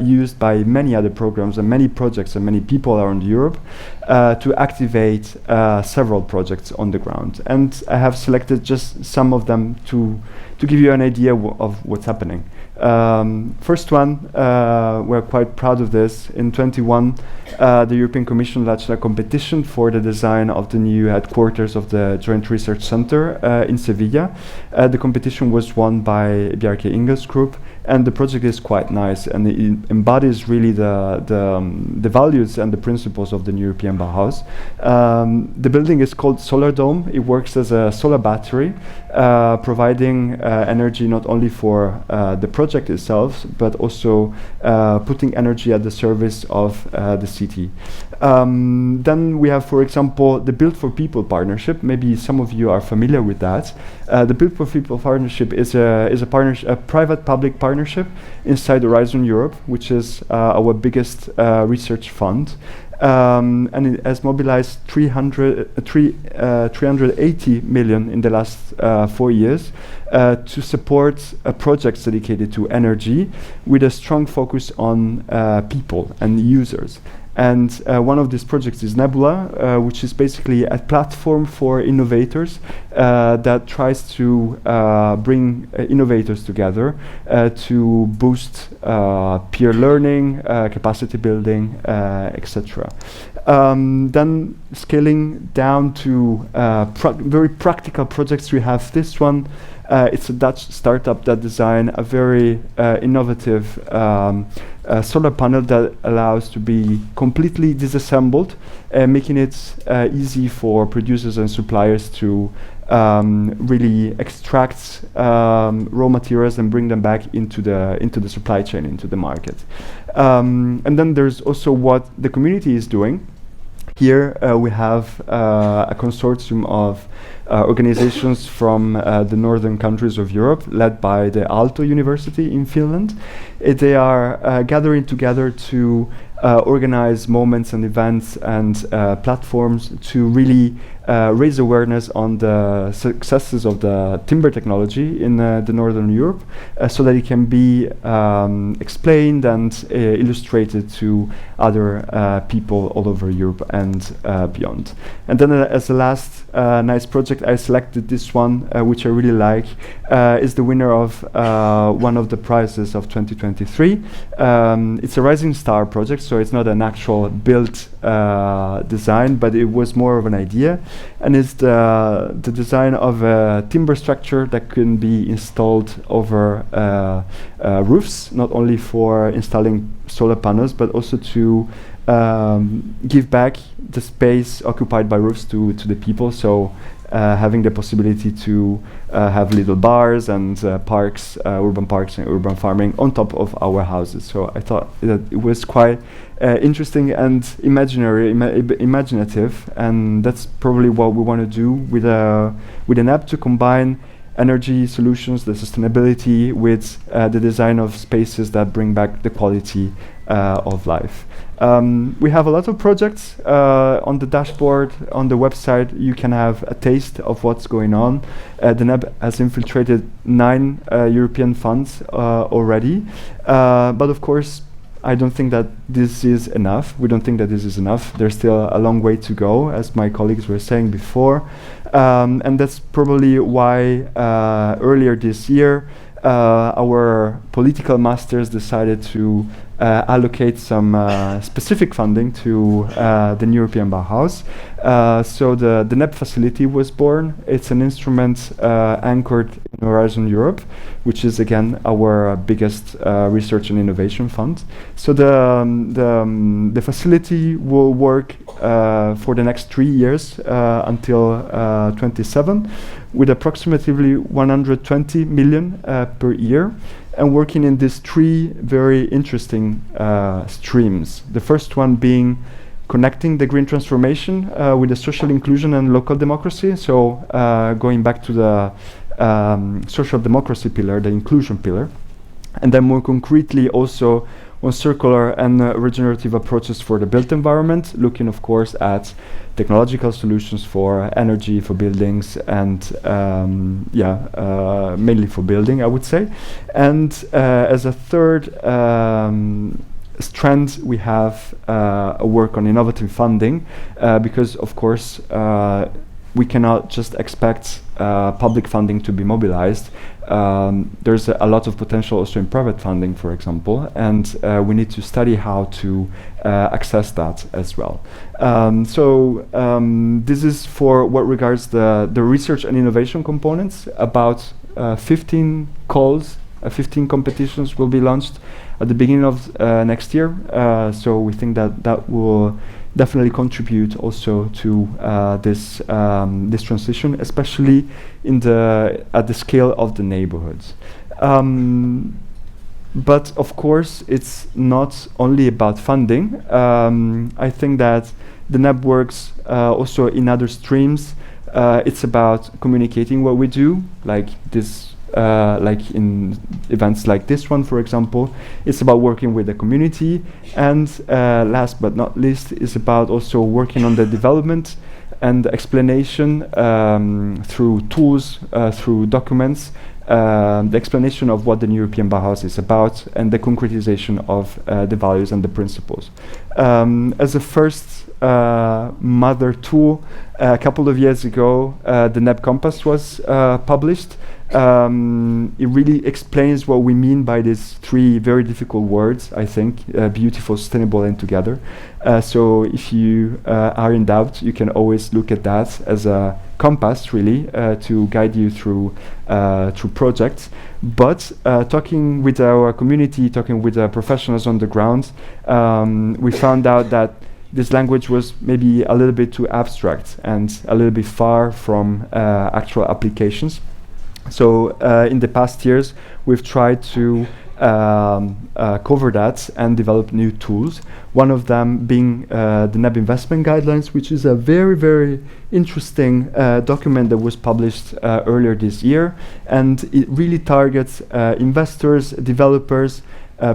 Speaker 5: used by many other programs and many projects and many people around Europe to activate several projects on the ground. And I have selected just some of them to give you an idea of what's happening. First one, we're quite proud of this. In 21, the European Commission launched a competition for the design of the new headquarters of the Joint Research Center in Sevilla. The competition was won by Bjarke Ingels Group, and the project is quite nice, and it embodies really the values and the principles of the new European Bauhaus. The building is called Solar Dome. It works as a solar battery, providing energy not only for the project itself, but also putting energy at the service of the city. Then we have, for example, the Build for People partnership. Maybe some of you are familiar with that. The Build for People partnership is a private-public partnership inside Horizon Europe, which is our biggest research fund. And it has mobilized 380 million in the last 4 years to support projects dedicated to energy, with a strong focus on people and users. And one of these projects is Nebula, which is basically a platform for innovators that tries to bring innovators together to boost peer learning, capacity building, etc. Then scaling down to very practical projects, we have this one. It's a Dutch startup that designed a very innovative solar panel that allows to be completely disassembled, making it easy for producers and suppliers to really extract raw materials and bring them back into the supply chain, into the market. And then there's also what the community is doing. Here we have a consortium of organizations from the northern countries of Europe, led by the Aalto University in Finland. They are gathering together to organize moments and events and platforms to really raise awareness on the successes of the timber technology in the Northern Europe, so that it can be explained and illustrated to other people all over Europe and beyond. And then as a last nice project, I selected this one, which I really like, is the winner of one of the prizes of 2023. It's a Rising Star project, so it's not an actual built design, but it was more of an idea, and it's the design of a timber structure that can be installed over roofs, not only for installing solar panels, but also to give back the space occupied by roofs to the people. So having the possibility to have little bars and parks, urban parks and urban farming on top of our houses. So I thought that it was quite interesting and imaginative, and that's probably what we want to do with an app, to combine energy solutions, the sustainability, with the design of spaces that bring back the quality of life. We have a lot of projects on the dashboard, on the website. You can have a taste of what's going on. The NEB has infiltrated 9 European funds already, but of course, I don't think that this is enough. We don't think that this is enough. There's still a long way to go, as my colleagues were saying before, and that's probably why earlier this year our political masters decided to allocate some specific funding to the European Bauhaus. So the NEB facility was born. It's an instrument anchored in Horizon Europe, which is again our biggest research and innovation fund. So the facility will work for the next 3 years until 27, with approximately 120 million per year, and working in these 3 very interesting streams. The first one being connecting the green transformation with the social inclusion and local democracy. So going back to the social democracy pillar, the inclusion pillar, and then more concretely also on circular and regenerative approaches for the built environment, looking of course at technological solutions for energy, for buildings, and mainly for building, I would say. And as a third strand, we have a work on innovative funding, because of course we cannot just expect public funding to be mobilized. There's a lot of potential also in private funding, for example, and we need to study how to access that as well. This is for what regards the research and innovation components. About 15 calls, 15 competitions will be launched at the beginning of next year. So we think that that will definitely contribute also to this transition, especially at the scale of the neighborhoods. But of course, it's not only about funding. I think that the NEB works also in other streams. It's about communicating what we do, like this. Like in events like this one, for example. It's about working with the community, and last but not least, is about also working on the development and explanation through tools, through documents, the explanation of what the European Bauhaus is about, and the concretization of the values and the principles. As a first mother tool, a couple of years ago, the NEB Compass was published. It really explains what we mean by these 3 very difficult words, I think, beautiful, sustainable, and together. So if you are in doubt, you can always look at that as a compass, really, to guide you through projects. But talking with our community, talking with professionals on the ground, we found out that this language was maybe a little bit too abstract and a little bit far from actual applications. So in the past years, we've tried to cover that and develop new tools. One of them being the NEB Investment Guidelines, which is a very, very interesting document that was published earlier this year. And it really targets investors, developers,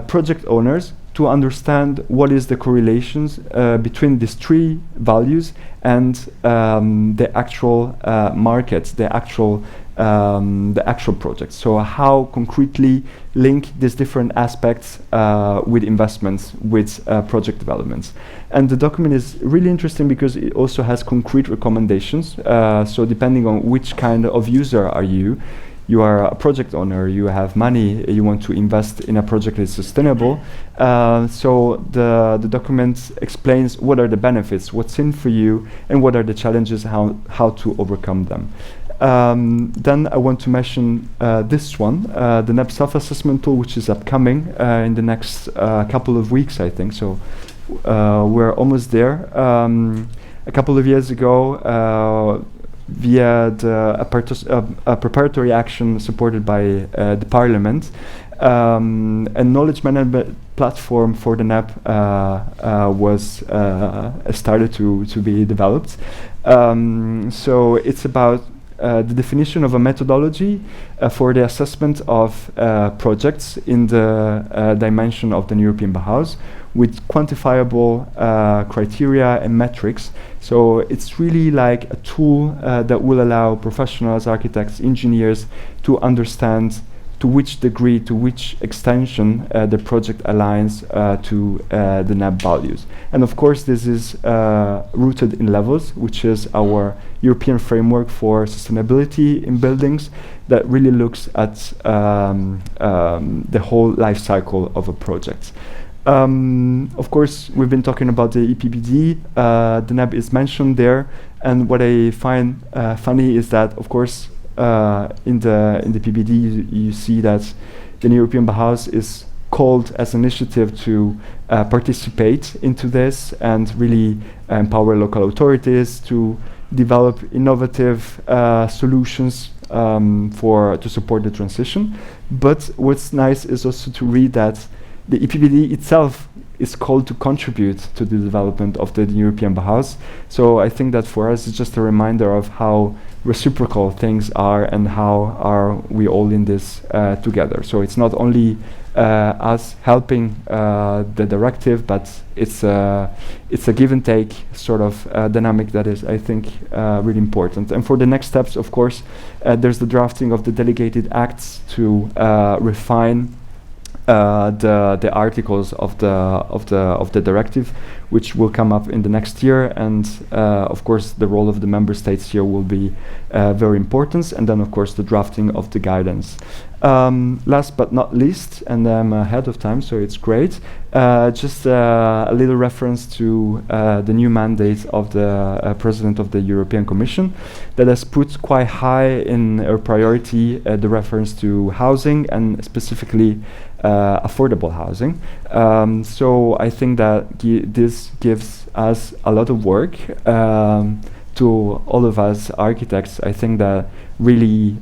Speaker 5: project owners to understand what is the correlations between these 3 values and the actual markets, the actual projects. So how concretely link these different aspects with investments, with project developments. And the document is really interesting because it also has concrete recommendations. So depending on which kind of user are you are a project owner, you have money, you want to invest in a project that is sustainable. So the document explains what are the benefits, what's in for you, and what are the challenges, how to overcome them. Then I want to mention this one, the NEB self-assessment tool, which is upcoming in the next couple of weeks, I think. So we're almost there. A couple of years ago, via a preparatory action supported by the Parliament, a knowledge management platform for the NEB was started to be developed. So it's about the definition of a methodology for the assessment of projects in the dimension of the European Bauhaus, with quantifiable criteria and metrics. So it's really like a tool that will allow professionals, architects, engineers to understand to which degree, to which extension the project aligns to the NAB values. And of course this is rooted in Levels, which is our European framework for sustainability in buildings that really looks at the whole life cycle of a project. Of course, we've been talking about the EPBD. The NAB is mentioned there, and what I find funny is that, of course, in the PBD you see that the European Bauhaus is called as an initiative to participate into this and really empower local authorities to develop innovative solutions to support the transition. But what's nice is also to read that the EPBD itself is called to contribute to the development of the European Bauhaus. So I think that for us it's just a reminder of how reciprocal things are and how are we all in this together. So it's not only us helping the directive, but it's a give and take sort of dynamic that is, I think, really important. And for the next steps, of course, there's the drafting of the delegated acts to refine the articles of the directive, which will come up in the next year, and of course the role of the member states here will be very important, and then of course the drafting of the guidance. Last but not least, and I'm ahead of time, so it's great, just a little reference to the new mandate of the President of the European Commission that has put quite high in her priority the reference to housing, and specifically affordable housing. So I think that this gives us a lot of work to all of us architects. I think that really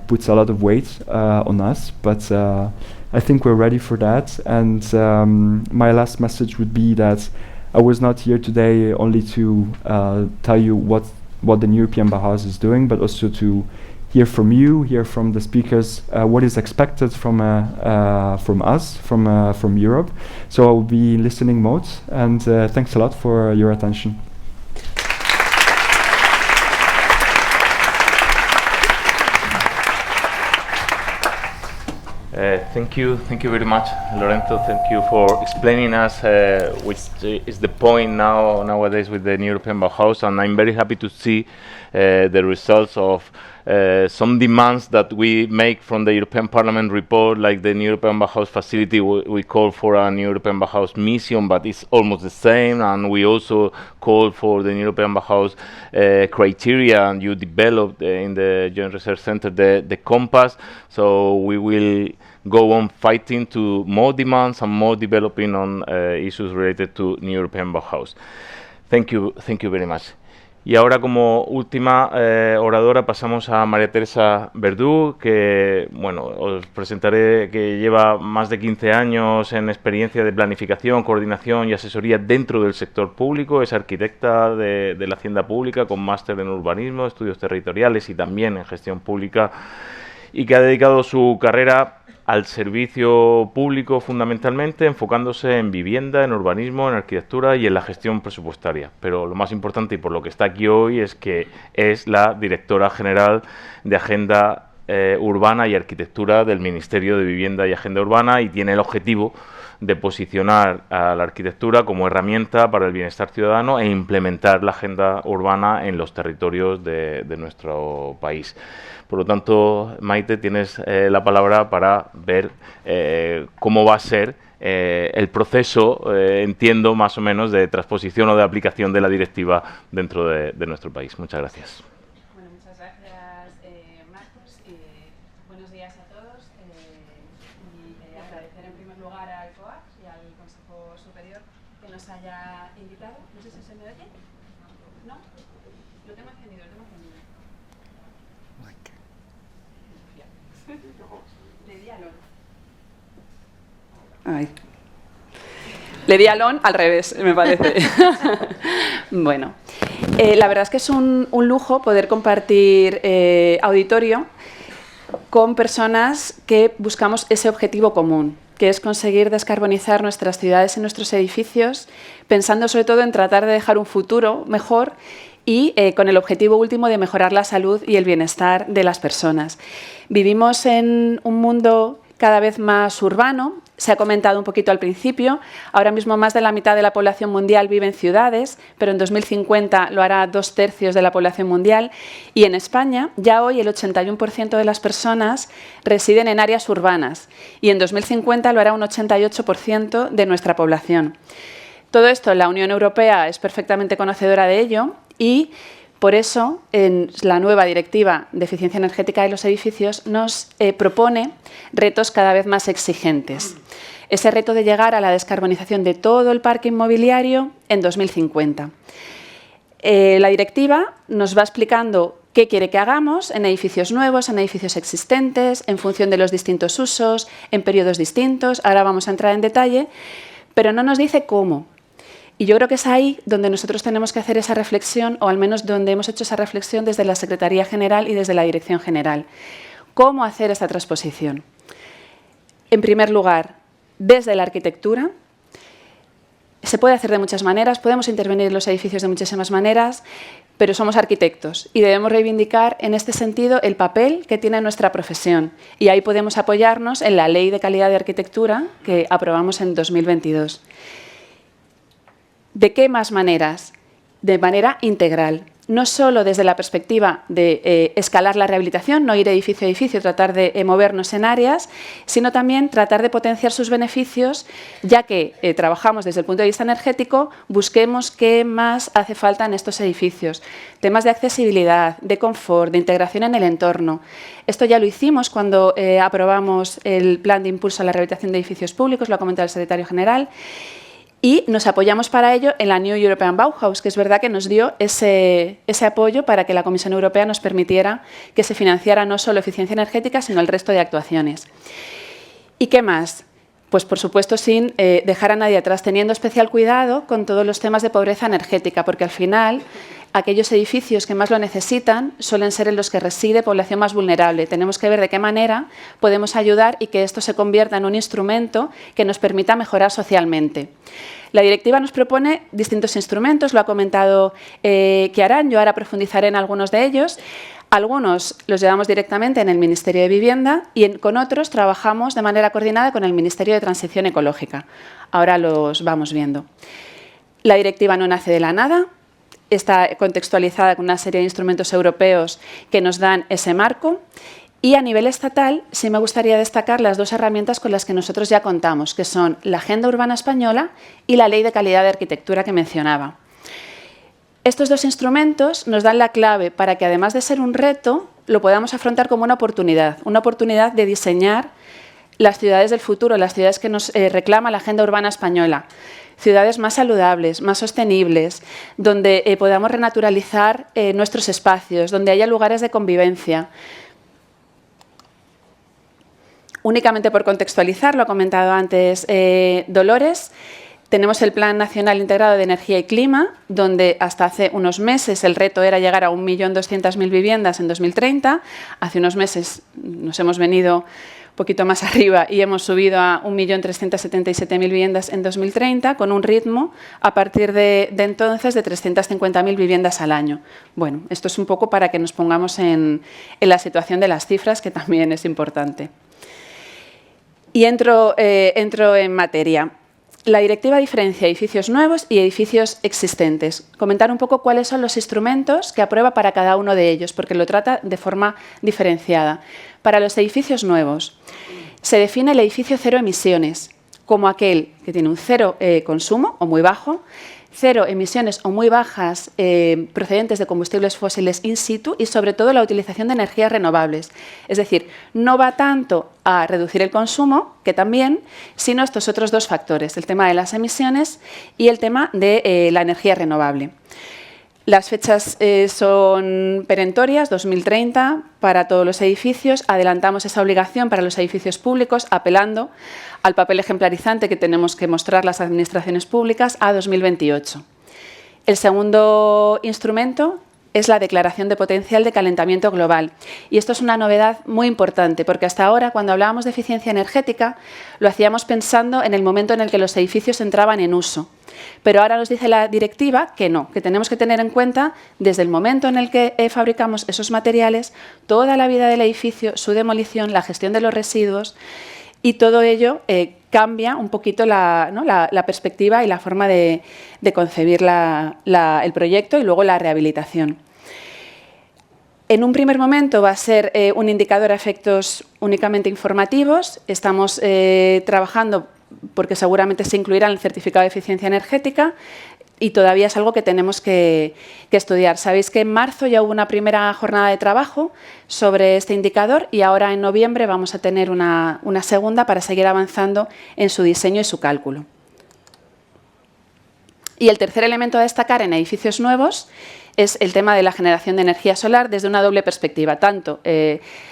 Speaker 5: puts a lot of weight on us, but I think we're ready for that. And my last message would be that I was not here today only to tell you what the European Bauhaus is doing, but also to hear from you, hear from the speakers, what is expected from us, from Europe. So I will be in listening mode, and thanks a lot for your attention.
Speaker 2: Thank you very much, Lorenzo. Thank you for explaining us which is the point nowadays with the European Bauhaus, and I'm very happy to see the results of some demands that we make from the European Parliament report, like the European Bauhaus facility. We call for an European Bauhaus mission, but it's almost the same, and we also call for the European Bauhaus criteria, and you developed in the Joint Research Center the compass. So we will go on fighting to more demands and more developing on issues related to European Bauhaus. Thank you very much. Y ahora, como última oradora, pasamos a María Teresa Verdú, que, bueno, os presentaré, que lleva más de 15 años en experiencia de planificación, coordinación y asesoría dentro del sector público. Es arquitecta de la Hacienda Pública con máster en urbanismo, estudios territoriales y también en gestión pública, y que ha dedicado su carrera al servicio público fundamentalmente, enfocándose en vivienda, en urbanismo, en arquitectura y en la gestión presupuestaria. Pero lo más importante, y por lo que está aquí hoy, es que es la directora general de Agenda Urbana y Arquitectura del Ministerio de Vivienda y Agenda Urbana, y tiene el objetivo de posicionar a la arquitectura como herramienta para el bienestar ciudadano e implementar la agenda urbana en los territorios de nuestro país. Por lo tanto, Maite, tienes la palabra para ver cómo va a ser el proceso, entiendo, más o menos, de transposición o de aplicación de la directiva dentro de nuestro país. Muchas gracias.
Speaker 6: Bueno, muchas gracias, Marcos, y buenos días a todos. Y agradecer en primer lugar al COAC y al Consejo Superior que nos haya invitado. No sé si se me oye. ¿No? Lo tengo encendido, Le di al on. Ay. Le di al on al revés, me parece. Bueno, la verdad es que es un lujo poder compartir auditorio con personas que buscamos ese objetivo común, que es conseguir descarbonizar nuestras ciudades y nuestros edificios, pensando sobre todo en tratar de dejar un futuro mejor y con el objetivo último de mejorar la salud y el bienestar de las personas. Vivimos en un mundo cada vez más urbano. Se ha comentado un poquito al principio, ahora mismo más de la mitad de la población mundial vive en ciudades, pero en 2050 lo hará 2/3 de la población mundial, y en España ya hoy el 81% de las personas residen en áreas urbanas y en 2050 lo hará un 88% de nuestra población. Todo esto la Unión Europea es perfectamente conocedora de ello y por eso, en la nueva Directiva de Eficiencia Energética de los Edificios nos propone retos cada vez más exigentes. Ese reto de llegar a la descarbonización de todo el parque inmobiliario en 2050. La directiva nos va explicando qué quiere que hagamos en edificios nuevos, en edificios existentes, en función de los distintos usos, en periodos distintos. Ahora vamos a entrar en detalle, pero no nos dice cómo. Y yo creo que es ahí donde nosotros tenemos que hacer esa reflexión, o al menos donde hemos hecho esa reflexión desde la Secretaría General y desde la Dirección General. ¿Cómo hacer esta transposición? En primer lugar, desde la arquitectura. Se puede hacer de muchas maneras, podemos intervenir en los edificios de muchísimas maneras, pero somos arquitectos y debemos reivindicar en este sentido el papel que tiene nuestra profesión. Y ahí podemos apoyarnos en la Ley de Calidad de Arquitectura que aprobamos en 2022. ¿De qué más maneras? De manera integral. No solo desde la perspectiva de escalar la rehabilitación, no ir edificio a edificio, tratar de movernos en áreas, sino también tratar de potenciar sus beneficios, ya que trabajamos desde el punto de vista energético, busquemos qué más hace falta en estos edificios. Temas de accesibilidad, de confort, de integración en el entorno. Esto ya lo hicimos cuando aprobamos el Plan de Impulso a la Rehabilitación de Edificios Públicos, lo ha comentado el Secretario General, y nos apoyamos para ello en la New European Bauhaus, que es verdad que nos dio ese apoyo para que la Comisión Europea nos permitiera que se financiara no solo eficiencia energética, sino el resto de actuaciones. ¿Y qué más? Pues, por supuesto, sin dejar a nadie atrás, teniendo especial cuidado con todos los temas de pobreza energética, porque al final aquellos edificios que más lo necesitan suelen ser en los que reside población más vulnerable. Tenemos que ver de qué manera podemos ayudar y que esto se convierta en un instrumento que nos permita mejorar socialmente. La directiva nos propone distintos instrumentos, lo ha comentado Kiaran, yo ahora profundizaré en algunos de ellos. Algunos los llevamos directamente en el Ministerio de Vivienda y con otros trabajamos de manera coordinada con el Ministerio de Transición Ecológica. Ahora los vamos viendo. La directiva no nace de la nada, está contextualizada con una serie de instrumentos europeos que nos dan ese marco. Y a nivel estatal sí me gustaría destacar las dos herramientas con las que nosotros ya contamos, que son la Agenda Urbana Española y la Ley de Calidad de Arquitectura que mencionaba. Estos dos instrumentos nos dan la clave para que, además de ser un reto, lo podamos afrontar como una oportunidad de diseñar las ciudades del futuro, las ciudades que nos reclama la Agenda Urbana Española. Ciudades más saludables, más sostenibles, donde podamos renaturalizar nuestros espacios, donde haya lugares de convivencia. Únicamente por contextualizar, lo ha comentado antes Dolores, tenemos el Plan Nacional Integrado de Energía y Clima, donde hasta hace unos meses el reto era llegar a 1.200.000 viviendas en 2030. Hace unos meses nos hemos venido un poquito más arriba y hemos subido a 1.377.000 viviendas en 2030, con un ritmo a partir de entonces de 350.000 viviendas al año. Bueno, esto es un poco para que nos pongamos en la situación de las cifras, que también es importante. Y entro en materia. La directiva diferencia edificios nuevos y edificios existentes. Comentar un poco cuáles son los instrumentos que aprueba para cada uno de ellos, porque lo trata de forma diferenciada. Para los edificios nuevos, se define el edificio cero emisiones como aquel que tiene un cero consumo o muy bajo, cero emisiones o muy bajas procedentes de combustibles fósiles in situ y, sobre todo, la utilización de energías renovables. Es decir, no va tanto a reducir el consumo, que también, sino estos otros dos factores, el tema de las emisiones y el tema de la energía renovable. Las fechas son perentorias, 2030 para todos los edificios. Adelantamos esa obligación para los edificios públicos, apelando al papel ejemplarizante que tenemos que mostrar las administraciones públicas a 2028. El segundo instrumento es la declaración de potencial de calentamiento global. Y esto es una novedad muy importante, porque hasta ahora, cuando hablábamos de eficiencia energética, lo hacíamos pensando en el momento en el que los edificios entraban en uso. Pero ahora nos dice la directiva que no, que tenemos que tener en cuenta desde el momento en el que fabricamos esos materiales, toda la vida del edificio, su demolición, la gestión de los residuos, y todo ello cambia un poquito la perspectiva y la forma de concebir el proyecto y luego la rehabilitación. En un primer momento va a ser un indicador a efectos únicamente informativos. Estamos trabajando porque seguramente se incluirá en el certificado de eficiencia energética y todavía es algo que tenemos que estudiar. Sabéis que en marzo ya hubo una primera jornada de trabajo sobre este indicador y ahora en noviembre vamos a tener una segunda para seguir avanzando en su diseño y su cálculo. Y el tercer elemento a destacar en edificios nuevos es el tema de la generación de energía solar desde una doble perspectiva, tanto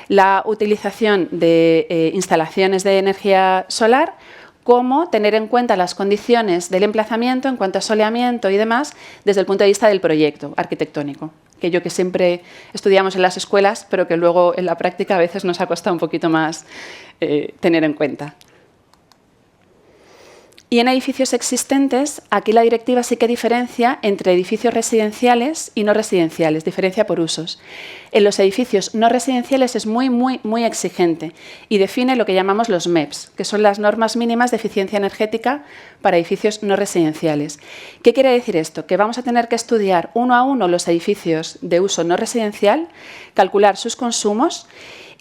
Speaker 6: la utilización de instalaciones de energía solar como tener en cuenta las condiciones del emplazamiento en cuanto a soleamiento y demás desde el punto de vista del proyecto arquitectónico, aquello que siempre estudiamos en las escuelas, pero que luego en la práctica a veces nos ha costado un poquito más tener en cuenta. Y en edificios existentes, aquí la directiva sí que diferencia entre edificios residenciales y no residenciales, diferencia por usos. En los edificios no residenciales es muy exigente y define lo que llamamos los MEPs, que son las normas mínimas de eficiencia energética para edificios no residenciales. ¿Qué quiere decir esto? Que vamos a tener que estudiar uno a uno los edificios de uso no residencial, calcular sus consumos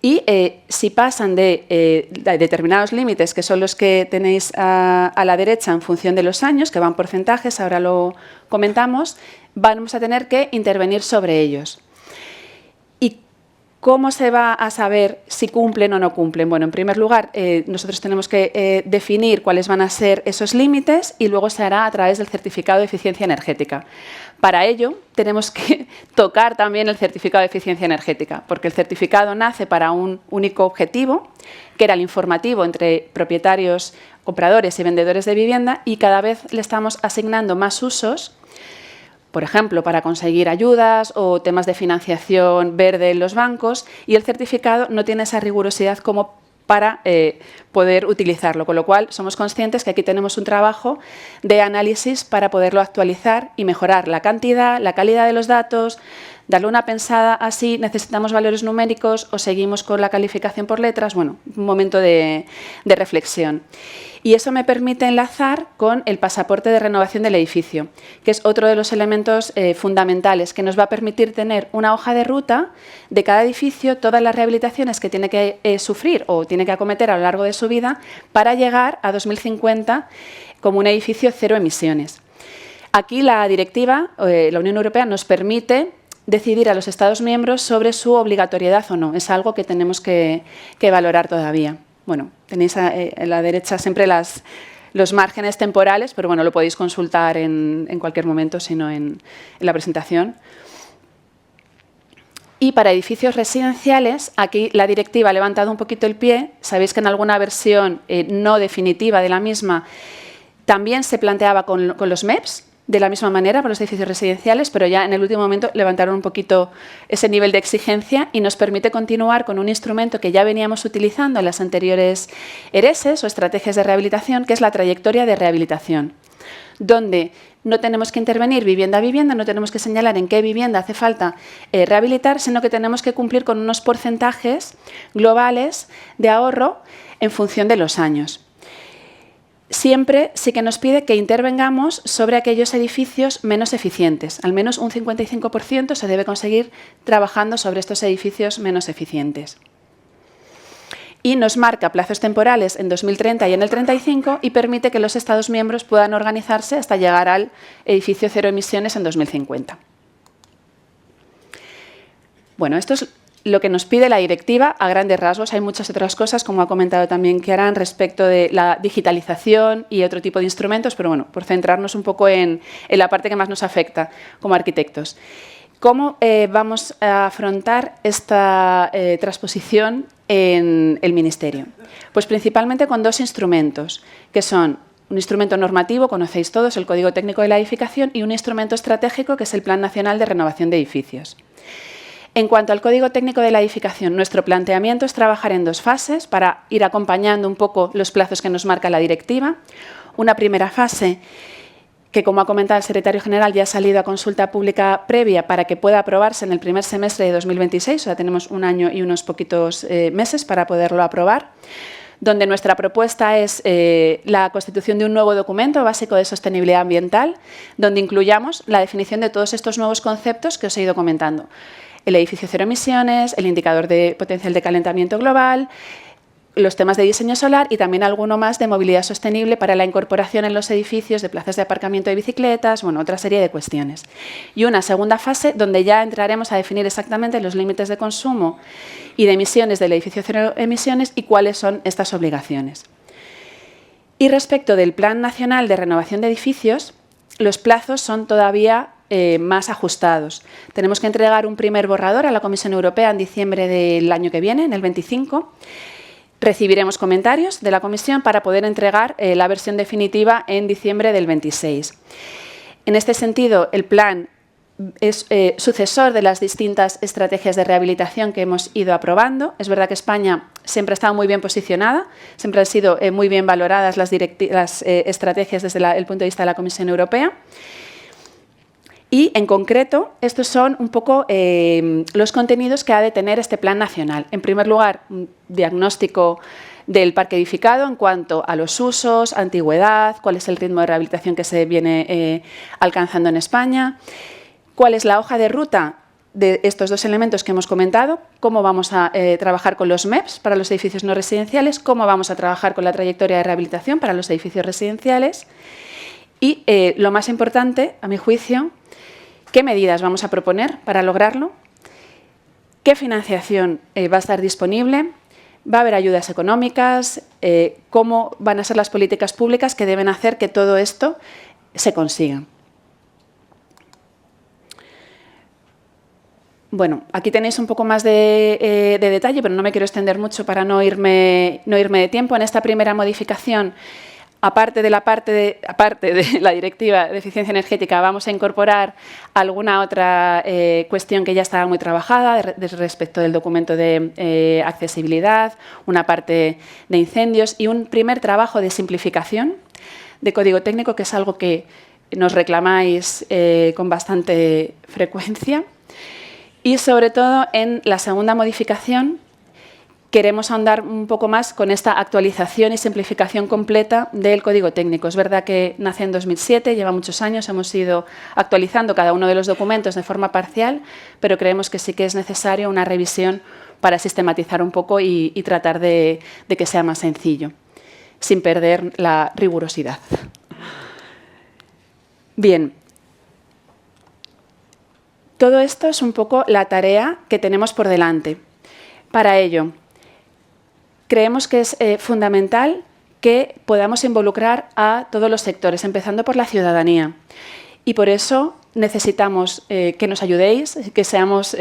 Speaker 6: y si pasan de determinados límites, que son los que tenéis a la derecha en función de los años, que van porcentajes, ahora lo comentamos, vamos a tener que intervenir sobre ellos. ¿Y cómo se va a saber si cumplen o no cumplen? Bueno, en primer lugar, nosotros tenemos que definir cuáles van a ser esos límites y luego se hará a través del certificado de eficiencia energética. Para ello, tenemos que tocar también el certificado de eficiencia energética, porque el certificado nace para un único objetivo, que era el informativo entre propietarios, compradores y vendedores de vivienda, y cada vez le estamos asignando más usos, por ejemplo, para conseguir ayudas o temas de financiación verde en los bancos, y el certificado no tiene esa rigurosidad como para poder utilizarlo, con lo cual somos conscientes que aquí tenemos un trabajo de análisis para poderlo actualizar y mejorar la cantidad, la calidad de los datos, darle una pensada a si necesitamos valores numéricos o seguimos con la calificación por letras. Bueno, un momento de reflexión. Y eso me permite enlazar con el pasaporte de renovación del edificio, que es otro de los elementos fundamentales, que nos va a permitir tener una hoja de ruta de cada edificio, todas las rehabilitaciones que tiene que sufrir o tiene que acometer a lo largo de su vida para llegar a 2050 como un edificio cero emisiones. Aquí la directiva, la Unión Europea, nos permite decidir a los Estados miembros sobre su obligatoriedad o no. Es algo que tenemos que valorar todavía. Bueno, tenéis a la derecha siempre los márgenes temporales, pero bueno, lo podéis consultar en cualquier momento, sino en la presentación. Y para edificios residenciales, aquí la directiva ha levantado un poquito el pie. Sabéis que en alguna versión no definitiva de la misma también se planteaba con los MEPs, de la misma manera para los edificios residenciales, pero ya en el último momento levantaron un poquito ese nivel de exigencia y nos permite continuar con un instrumento que ya veníamos utilizando en las anteriores ERESes o estrategias de rehabilitación, que es la trayectoria de rehabilitación, donde no tenemos que intervenir vivienda a vivienda, no tenemos que señalar en qué vivienda hace falta rehabilitar, sino que tenemos que cumplir con unos porcentajes globales de ahorro en función de los años. Siempre sí que nos pide que intervengamos sobre aquellos edificios menos eficientes. Al menos un 55% se debe conseguir trabajando sobre estos edificios menos eficientes. Y nos marca plazos temporales en 2030 y en el 35 y permite que los Estados miembros puedan organizarse hasta llegar al edificio cero emisiones en 2050. Bueno, esto es lo que nos pide la directiva a grandes rasgos. Hay muchas otras cosas, como ha comentado también Kiaran, respecto de la digitalización y otro tipo de instrumentos, pero bueno, por centrarnos un poco en la parte que más nos afecta como arquitectos. ¿Cómo vamos a afrontar esta transposición en el Ministerio? Pues principalmente con dos instrumentos, que son un instrumento normativo, conocéis todos, el Código Técnico de la Edificación, y un instrumento estratégico que es el Plan Nacional de Renovación de Edificios. En cuanto al Código Técnico de la Edificación, nuestro planteamiento es trabajar en 2 fases para ir acompañando un poco los plazos que nos marca la directiva. Una primera fase que, como ha comentado el secretario general, ya ha salido a consulta pública previa para que pueda aprobarse en el primer semestre de 2026, o sea, tenemos 1 año y unos poquitos meses para poderlo aprobar, donde nuestra propuesta es la constitución de un nuevo documento básico de sostenibilidad ambiental, donde incluyamos la definición de todos estos nuevos conceptos que os he ido comentando. El edificio cero emisiones, el indicador de potencial de calentamiento global, los temas de diseño solar y también alguno más de movilidad sostenible para la incorporación en los edificios de plazas de aparcamiento de bicicletas, bueno, otra serie de cuestiones. Y una segunda fase donde ya entraremos a definir exactamente los límites de consumo y de emisiones del edificio cero emisiones y cuáles son estas obligaciones. Y respecto del Plan Nacional de Renovación de Edificios, los plazos son todavía más ajustados. Tenemos que entregar un primer borrador a la Comisión Europea en diciembre del año que viene, en el 25. Recibiremos comentarios de la Comisión para poder entregar la versión definitiva en diciembre del 26. En este sentido, el plan es sucesor de las distintas estrategias de rehabilitación que hemos ido aprobando. Es verdad que España siempre ha estado muy bien posicionada, siempre han sido muy bien valoradas las estrategias desde el punto de vista de la Comisión Europea. Y, en concreto, estos son un poco los contenidos que ha de tener este plan nacional. En primer lugar, un diagnóstico del parque edificado en cuanto a los usos, antigüedad, cuál es el ritmo de rehabilitación que se viene alcanzando en España, cuál es la hoja de ruta de estos 2 elementos que hemos comentado, cómo vamos a trabajar con los MEPs para los edificios no residenciales, cómo vamos a trabajar con la trayectoria de rehabilitación para los edificios residenciales y, lo más importante, a mi juicio, qué medidas vamos a proponer para lograrlo, qué financiación va a estar disponible, va a haber ayudas económicas, cómo van a ser las políticas públicas que deben hacer que todo esto se consiga. Bueno, aquí tenéis un poco más de detalle, pero no me quiero extender mucho para no irme de tiempo. En esta primera modificación, aparte de la Directiva de Eficiencia Energética, vamos a incorporar alguna otra cuestión que ya estaba muy trabajada respecto del documento de accesibilidad, una parte de incendios y un primer trabajo de simplificación de código técnico, que es algo que nos reclamáis con bastante frecuencia. Y, sobre todo, en la segunda modificación, queremos ahondar un poco más con esta actualización y simplificación completa del código técnico. Es verdad que nace en 2007, lleva muchos años, hemos ido actualizando cada uno de los documentos de forma parcial, pero creemos que sí que es necesario una revisión para sistematizar un poco y tratar de que sea más sencillo, sin perder la rigurosidad. Bien. Todo esto es un poco la tarea que tenemos por delante. Para ello, creemos que es fundamental que podamos involucrar a todos los sectores, empezando por la ciudadanía. Y por eso necesitamos que nos ayudéis, que seamos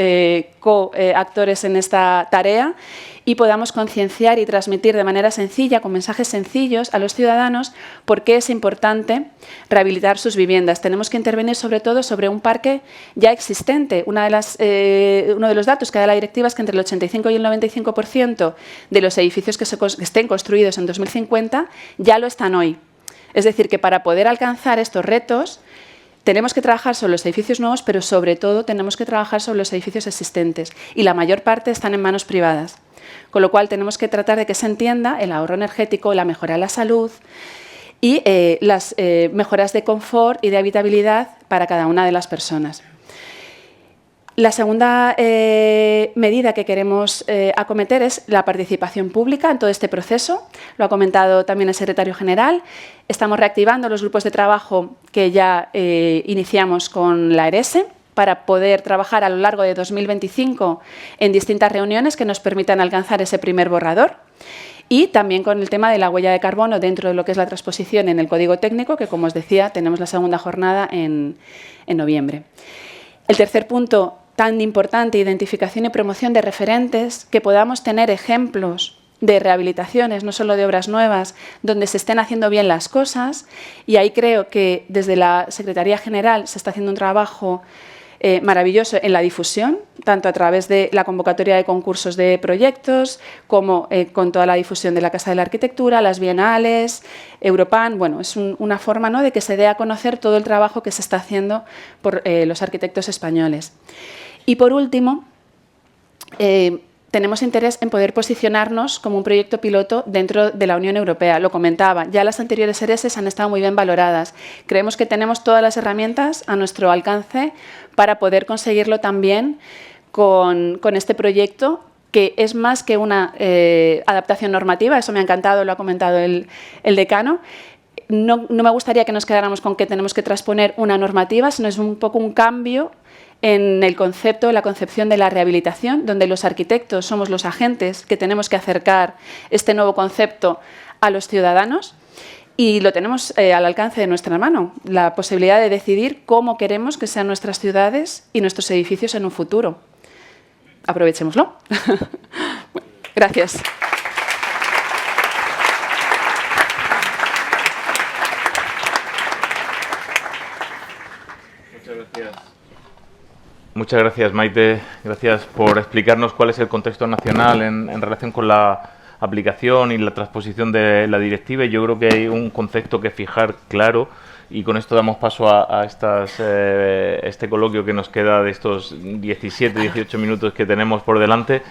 Speaker 6: coactores en esta tarea y podamos concienciar y transmitir de manera sencilla, con mensajes sencillos a los ciudadanos, por qué es importante rehabilitar sus viviendas. Tenemos que intervenir sobre todo sobre un parque ya existente. Uno de los datos que da la directiva es que entre el 85 y el 95% de los edificios que estén construidos en 2050 ya lo están hoy. Es decir, que para poder alcanzar estos retos tenemos que trabajar sobre los edificios nuevos, pero sobre todo tenemos que trabajar sobre los edificios existentes y la mayor parte están en manos privadas. Con lo cual tenemos que tratar de que se entienda el ahorro energético, la mejora de la salud y las mejoras de confort y de habitabilidad para cada una de las personas. La segunda medida que queremos acometer es la participación pública en todo este proceso. Lo ha comentado también el secretario general. Estamos reactivando los grupos de trabajo que ya iniciamos con la ERESE para poder trabajar a lo largo de 2025 en distintas reuniones que nos permitan alcanzar ese primer borrador. Y también con el tema de la huella de carbono dentro de lo que es la transposición en el código técnico, que, como os decía, tenemos la segunda jornada en noviembre. El tercer punto tan importante, identificación y promoción de referentes, que podamos tener ejemplos de rehabilitaciones, no solo de obras nuevas, donde se estén haciendo bien las cosas, y ahí creo que desde la Secretaría General se está haciendo un trabajo maravilloso en la difusión, tanto a través de la convocatoria de concursos de proyectos, como con toda la difusión de la Casa de la Arquitectura, las bienales, Europan. Bueno, es una forma, ¿no?, de que se dé a conocer todo el trabajo que se está haciendo por los arquitectos españoles. Y por último, tenemos interés en poder posicionarnos como un proyecto piloto dentro de la Unión Europea. Lo comentaba, ya las anteriores ERES han estado muy bien valoradas. Creemos que tenemos todas las herramientas a nuestro alcance para poder conseguirlo también con este proyecto, que es más que una adaptación normativa. Eso me ha encantado, lo ha comentado el decano. No me gustaría que nos quedáramos con que tenemos que transponer una normativa, sino es un poco un cambio en el concepto, la concepción de la rehabilitación, donde los arquitectos somos los agentes que tenemos que acercar este nuevo concepto a los ciudadanos, y lo tenemos al alcance de nuestra mano, la posibilidad de decidir cómo queremos que sean nuestras ciudades y nuestros edificios en un futuro. Aprovechémoslo. Bueno, gracias.
Speaker 2: Muchas gracias. Muchas gracias, Maite. Gracias por explicarnos cuál es el contexto nacional en relación con la aplicación y la transposición de la directiva. Y yo creo que hay un concepto que fijar claro, y con esto damos paso a este coloquio que nos queda de estos 17, 18 minutos que tenemos por delante.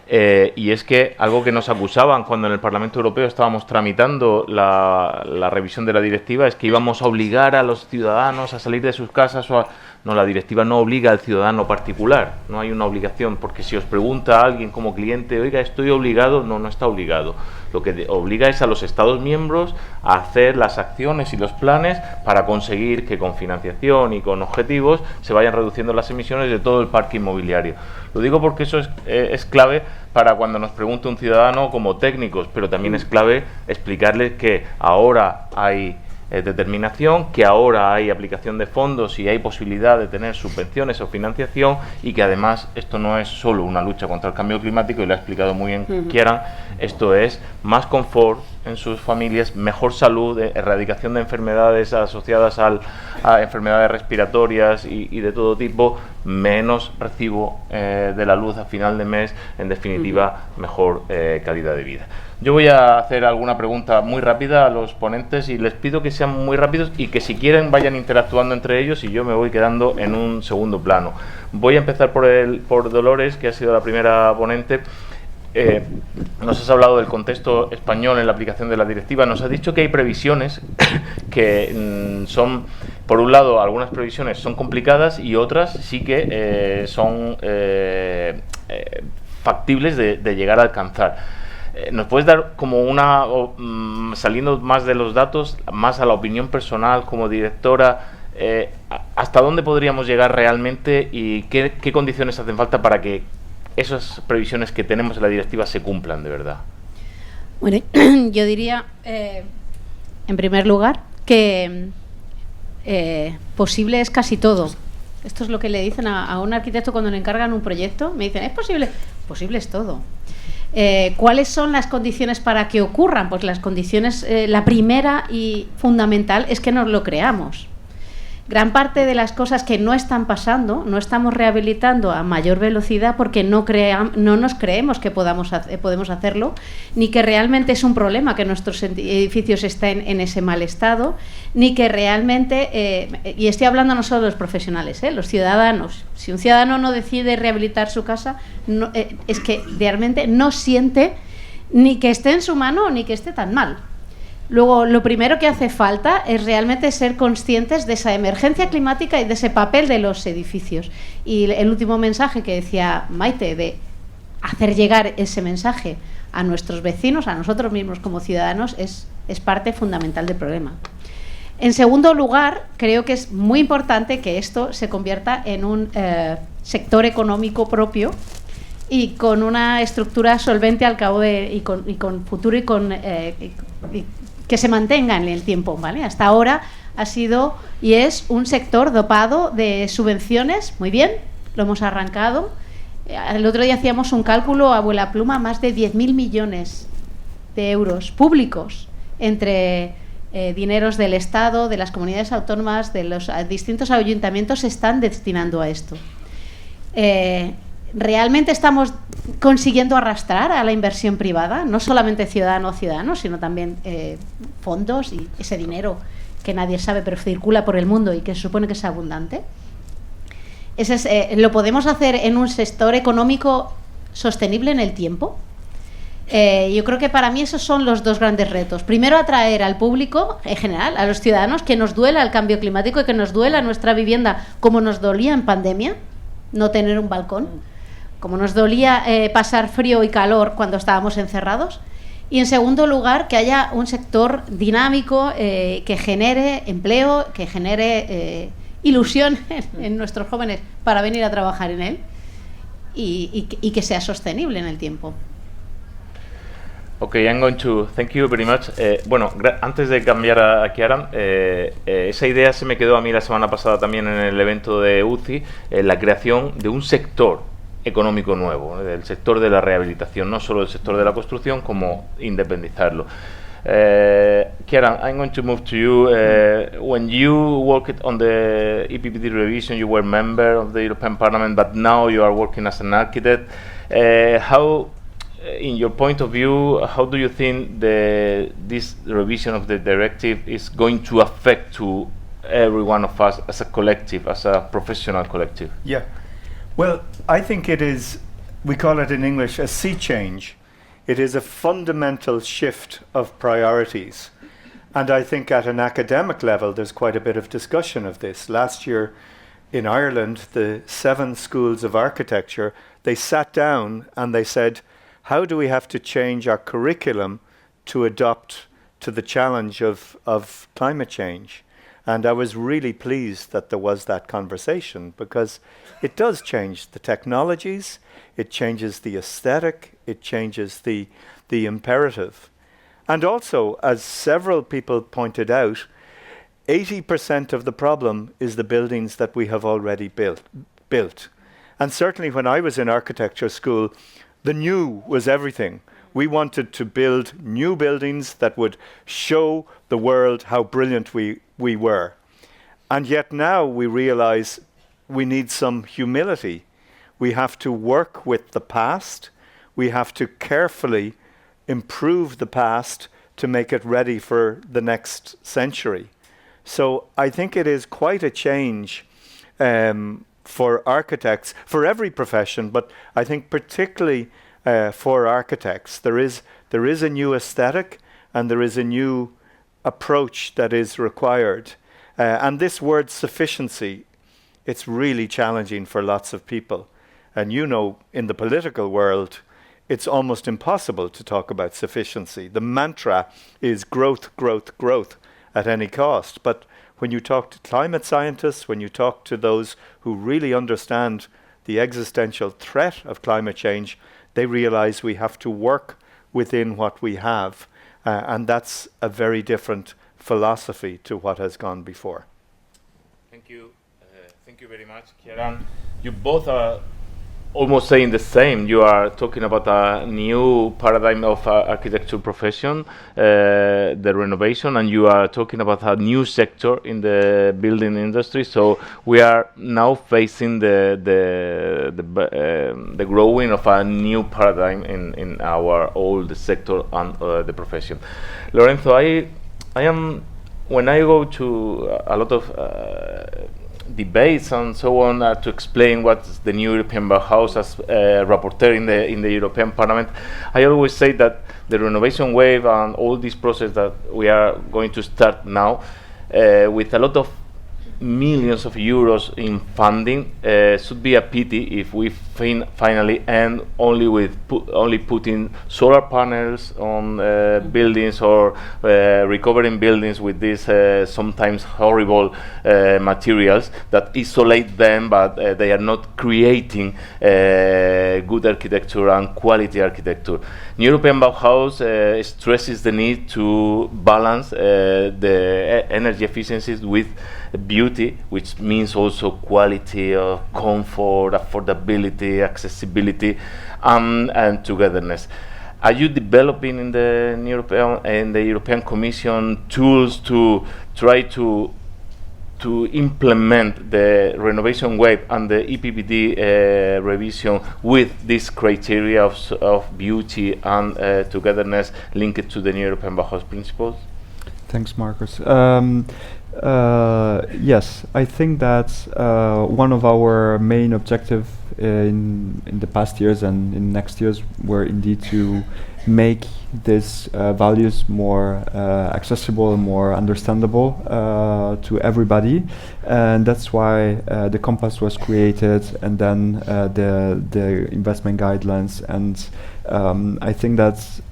Speaker 2: Y es que algo que nos acusaban cuando en el Parlamento Europeo estábamos tramitando la revisión de la directiva es que íbamos a obligar a los ciudadanos a salir de sus casas o a... No, la directiva no obliga al ciudadano particular, no hay una obligación, porque si os pregunta a alguien como cliente, oiga, ¿estoy obligado? No, no está obligado. Lo que obliga es a los Estados miembros a hacer las acciones y los planes para conseguir que con financiación y con objetivos se vayan reduciendo las emisiones de todo el parque inmobiliario. Lo digo porque eso es clave para cuando nos pregunte un ciudadano como técnicos, pero también es clave explicarles que ahora hay determinación, que ahora hay aplicación de fondos y hay posibilidad de tener subvenciones o financiación, y que además esto no es solo una lucha contra el cambio climático, y lo ha explicado muy bien Kieran, esto es más confort en sus familias, mejor salud, erradicación de enfermedades asociadas a enfermedades respiratorias y de todo tipo, menos recibo de la luz a final de mes, en definitiva, mejor calidad de vida. Yo voy a hacer alguna pregunta muy rápida a los ponentes y les pido que sean muy rápidos y que si quieren vayan interactuando entre ellos, y yo me voy quedando en un segundo plano. Voy a empezar por Dolores, que ha sido la primera ponente. Nos has hablado del contexto español en la aplicación de la directiva. Nos has dicho que hay previsiones que son, por un lado, algunas previsiones son complicadas y otras sí que son factibles de llegar a alcanzar. ¿Nos puedes dar como una, saliendo más de los datos, más a la opinión personal como directora, hasta dónde podríamos llegar realmente y qué condiciones hacen falta para que esas previsiones que tenemos en la directiva se cumplan de verdad?
Speaker 3: Bueno, yo diría, en primer lugar, que posible es casi todo. Esto es lo que le dicen a un arquitecto cuando le encargan un proyecto. Me dicen, ¿es posible? Posible es todo. ¿Cuáles son las condiciones para que ocurran? Pues las condiciones, la primera y fundamental es que nos lo creamos. Gran parte de las cosas que no están pasando, no estamos rehabilitando a mayor velocidad porque no nos creemos que podemos hacerlo, ni que realmente es un problema que nuestros edificios estén en ese mal estado, ni que realmente, y estoy hablando no solo de los profesionales, los ciudadanos. Si un ciudadano no decide rehabilitar su casa, es que realmente no siente ni que esté en su mano ni que esté tan mal. Luego, lo primero que hace falta es realmente ser conscientes de esa emergencia climática y de ese papel de los edificios. Y el último mensaje que decía Maite, de hacer llegar ese mensaje a nuestros vecinos, a nosotros mismos como ciudadanos, es parte fundamental del problema. En segundo lugar, creo que es muy importante que esto se convierta en un sector económico propio y con una estructura solvente al cabo y con futuro y que se mantenga en el tiempo, ¿vale? Hasta ahora ha sido y es un sector dopado de subvenciones, muy bien, lo hemos arrancado. El otro día hacíamos un cálculo a vuela pluma, más de 10.000 millones de euros públicos entre dineros del Estado, de las comunidades autónomas, de los distintos ayuntamientos, se están destinando a esto. ¿Realmente estamos consiguiendo arrastrar a la inversión privada? No solamente ciudadano a ciudadano, sino también fondos y ese dinero que nadie sabe pero circula por el mundo y que se supone que es abundante. ¿Lo podemos hacer en un sector económico sostenible en el tiempo? Yo creo que para mí esos son los dos grandes retos. Primero, atraer al público en general, a los ciudadanos, que nos duela el cambio climático y que nos duela nuestra vivienda, como nos dolía en pandemia, no tener un balcón, como nos dolía pasar frío y calor cuando estábamos encerrados. Y en segundo lugar, que haya un sector dinámico que genere empleo, que genere ilusión en nuestros jóvenes para venir a trabajar en él y que sea sostenible en el tiempo.
Speaker 2: Okay, I'm going to thank you very much. Bueno, antes de cambiar a Chiara, esa idea se me quedó a mí la semana pasada también en el evento de UCI, la creación de un sector económico nuevo, del sector de la rehabilitación, no solo el sector de la construcción, como independizarlo. Chiara, I'm going to move to you. When you worked on the EPBD revision, you were a member of the European Parliament, but now you are working as an architect. How, in your point of view, how do you think this revision of the directive is going to affect to every one of us as a collective, as a professional collective?
Speaker 4: Yeah. Well, I think it is, we call it in English, a sea change. It is a fundamental shift of priorities. And I think at an academic level, there's quite a bit of discussion of this. Last year in Ireland, the 7 schools of architecture, they sat down and they said, how do we have to change our curriculum to adapt to the challenge of climate change? And I was really pleased that there was that conversation, because it does change the technologies, it changes the aesthetic, it changes the imperative. And also, as several people pointed out, 80% of the problem is the buildings that we have already built. And certainly when I was in architecture school, the new was everything. We wanted to build new buildings that would show the world how brilliant we were. And yet now we realize we need some humility. We have to work with the past. We have to carefully improve the past to make it ready for the next century. So I think it is quite a change for architects, for every profession, but I think particularly for architects. There is a new aesthetic and there is a new approach that is required. And this word sufficiency, it's really challenging for lots of people. And you know, in the political world, it's almost impossible to talk about sufficiency. The mantra is growth, growth, growth at any cost. But when you talk to climate scientists, when you talk to those who really understand the existential threat of climate change, they realize we have to work within what we have. And that's a very different philosophy to what has gone before.
Speaker 2: Thank you. Thank you very much, Kieran. You both are almost saying the same. You are talking about a new paradigm of architecture profession, the renovation, and you are talking about a new sector in the building industry. So we are now facing the growing of a new paradigm in our old sector and the profession. Lorenzo, I am, when I go to a lot of debates and so on to explain what's the new European Bauhaus as rapporteur in the European Parliament, I always say that the renovation wave and all this process that we are going to start now with a lot of millions of euros in funding should be a pity if we finally end only with putting solar panels on buildings or recovering buildings with these sometimes horrible materials that isolate them, but they are not creating good architecture and quality architecture. European Bauhaus stresses the need to balance the energy efficiencies with beauty, which means also quality, comfort, affordability, accessibility, and togetherness. Are you developing in the European Commission tools to try to implement the renovation wave and the EPBD revision with this criteria of beauty and togetherness linked to the new European Bauhaus principles?
Speaker 5: Thanks, Marcus. Yes, I think that one of our main objectives in the past years and in next years were indeed to make these values more accessible and more understandable to everybody, and that's why the Compass was created, and then the investment guidelines, and I think that's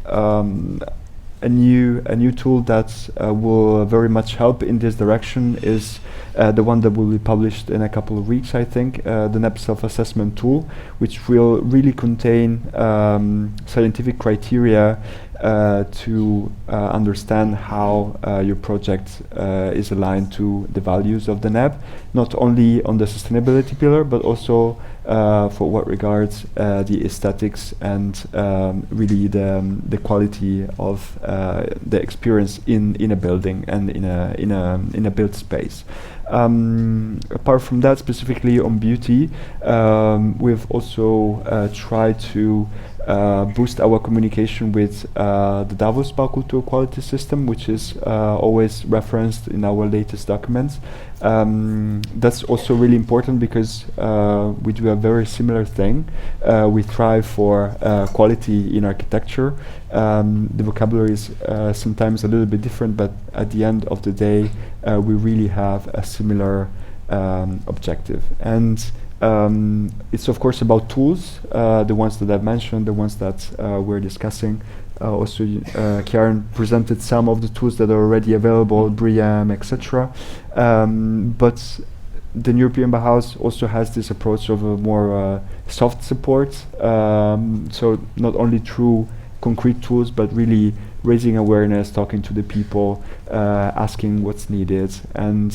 Speaker 5: a new tool that will very much help in this direction is the one that will be published in a couple of weeks, I think, the NEP self-assessment tool, which will really contain scientific criteria to understand how your project is aligned to the values of the NEP, not only on the sustainability pillar, but also for what regards the aesthetics and really the quality of the experience in a building and in a built space. Apart from that, specifically on beauty, we've also tried to boost our communication with the Davos Baukultur quality system, which is always referenced in our latest documents. That's also really important because we do a very similar thing. We strive for quality in architecture. The vocabulary is sometimes a little bit different, but at the end of the day, we really have a similar objective. And it's of course about tools, the ones that I've mentioned, the ones that we're discussing. Also, Karen presented some of the tools that are already available, BREEAM, etc. But the European Bauhaus also has this approach of a more soft support. So not only through concrete tools, but really raising awareness, talking to the people, asking what's needed, and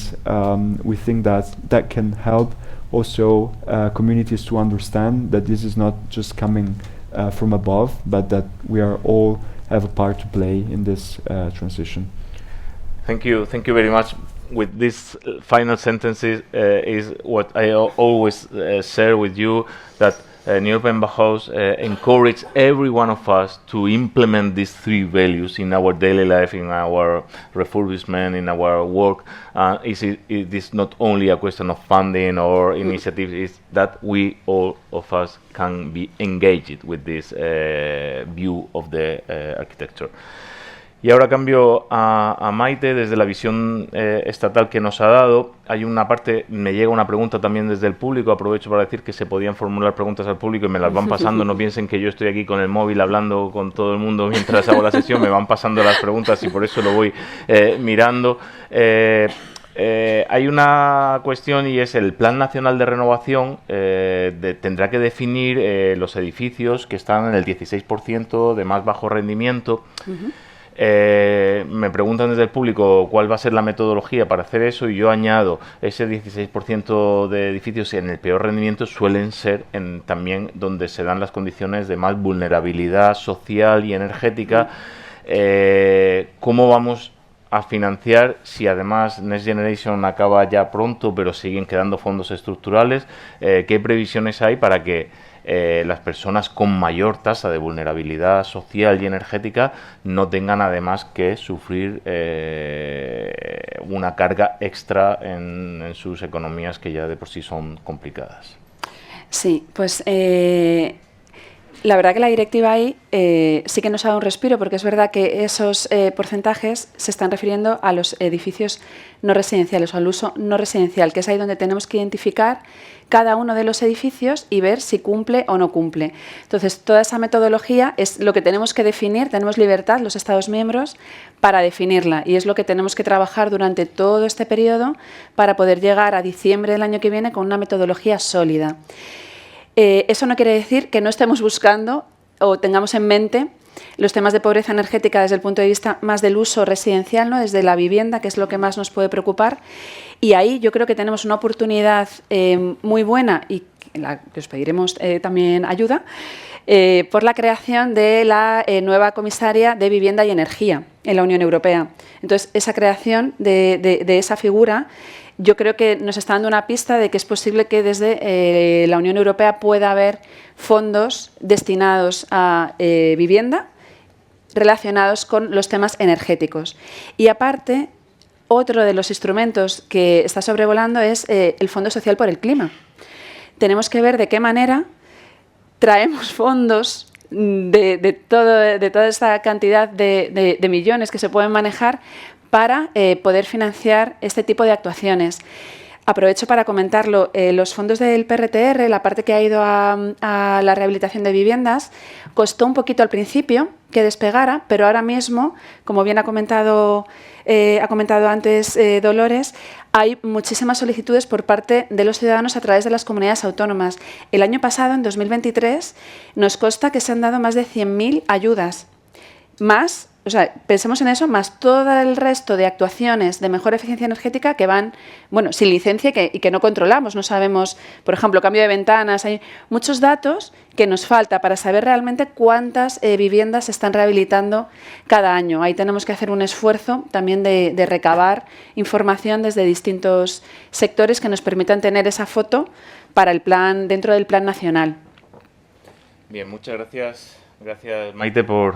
Speaker 5: we think that can help also communities to understand that this is not just coming from above, but that we are all have a part to play in this transition.
Speaker 2: Thank you very much. With these final sentences is what I always share with you, that European Bauhaus encourage every one of us to implement these three values in our daily life, in our refurbishment, in our work. It is not only a question of funding or initiatives, it's that we, all of us, can be engaged with this view of the architecture. Y ahora cambio a Maite desde la visión estatal que nos ha dado. Hay una parte, me llega una pregunta también desde el público, aprovecho para decir que se podían formular preguntas al público y me las van pasando, no piensen que yo estoy aquí con el móvil hablando con todo el mundo mientras hago la sesión, me van pasando las preguntas y por eso lo voy mirando. Hay una cuestión y es el Plan Nacional de Renovación tendrá que definir los edificios que están en el 16% de más bajo rendimiento. Me preguntan desde el público cuál va a ser la metodología para hacer eso y yo añado, ese 16% de edificios en el peor rendimiento suelen ser también donde se dan las condiciones de más vulnerabilidad social y energética. ¿Cómo vamos a financiar si además Next Generation acaba ya pronto pero siguen quedando fondos estructurales? ¿Qué previsiones hay para que las personas con mayor tasa de vulnerabilidad social y energética no tengan además que sufrir una carga extra en sus economías que ya de por sí son complicadas?
Speaker 6: Sí, pues la verdad que la directiva ahí sí que nos ha dado un respiro, porque es verdad que esos porcentajes se están refiriendo a los edificios no residenciales o al uso no residencial, que es ahí donde tenemos que identificar cada uno de los edificios y ver si cumple o no cumple. Entonces, toda esa metodología es lo que tenemos que definir, tenemos libertad, los Estados miembros, para definirla, y es lo que tenemos que trabajar durante todo este periodo para poder llegar a diciembre del año que viene con una metodología sólida. Eso no quiere decir que no estemos buscando o tengamos en mente los temas de pobreza energética desde el punto de vista más del uso residencial, ¿no? Desde la vivienda, que es lo que más nos puede preocupar. Y ahí yo creo que tenemos una oportunidad muy buena y en la que os pediremos también ayuda, por la creación de la nueva comisaria de Vivienda y Energía en la Unión Europea. Entonces, esa creación de esa figura, yo creo que nos está dando una pista de que es posible que desde la Unión Europea pueda haber fondos destinados a vivienda relacionados con los temas energéticos. Y aparte, otro de los instrumentos que está sobrevolando es el Fondo Social por el Clima. Tenemos que ver de qué manera traemos fondos de toda esta cantidad de millones que se pueden manejar para poder financiar este tipo de actuaciones. Aprovecho para comentarlo, los fondos del PRTR, la parte que ha ido a la rehabilitación de viviendas, costó un poquito al principio que despegara, pero ahora mismo, como bien ha comentado antes Dolores, hay muchísimas solicitudes por parte de los ciudadanos a través de las comunidades autónomas. El año pasado, en 2023, nos consta que se han dado más de 100.000 ayudas, más. O sea, pensemos en eso, más todo el resto de actuaciones de mejor eficiencia energética que van, bueno, sin licencia y que no controlamos. No sabemos, por ejemplo, cambio de ventanas. Hay muchos datos que nos falta para saber realmente cuántas viviendas se están rehabilitando cada año. Ahí tenemos que hacer un esfuerzo también de recabar información desde distintos sectores que nos permitan tener esa foto para el plan, dentro del plan nacional.
Speaker 2: Bien, muchas gracias. Gracias, Maite, por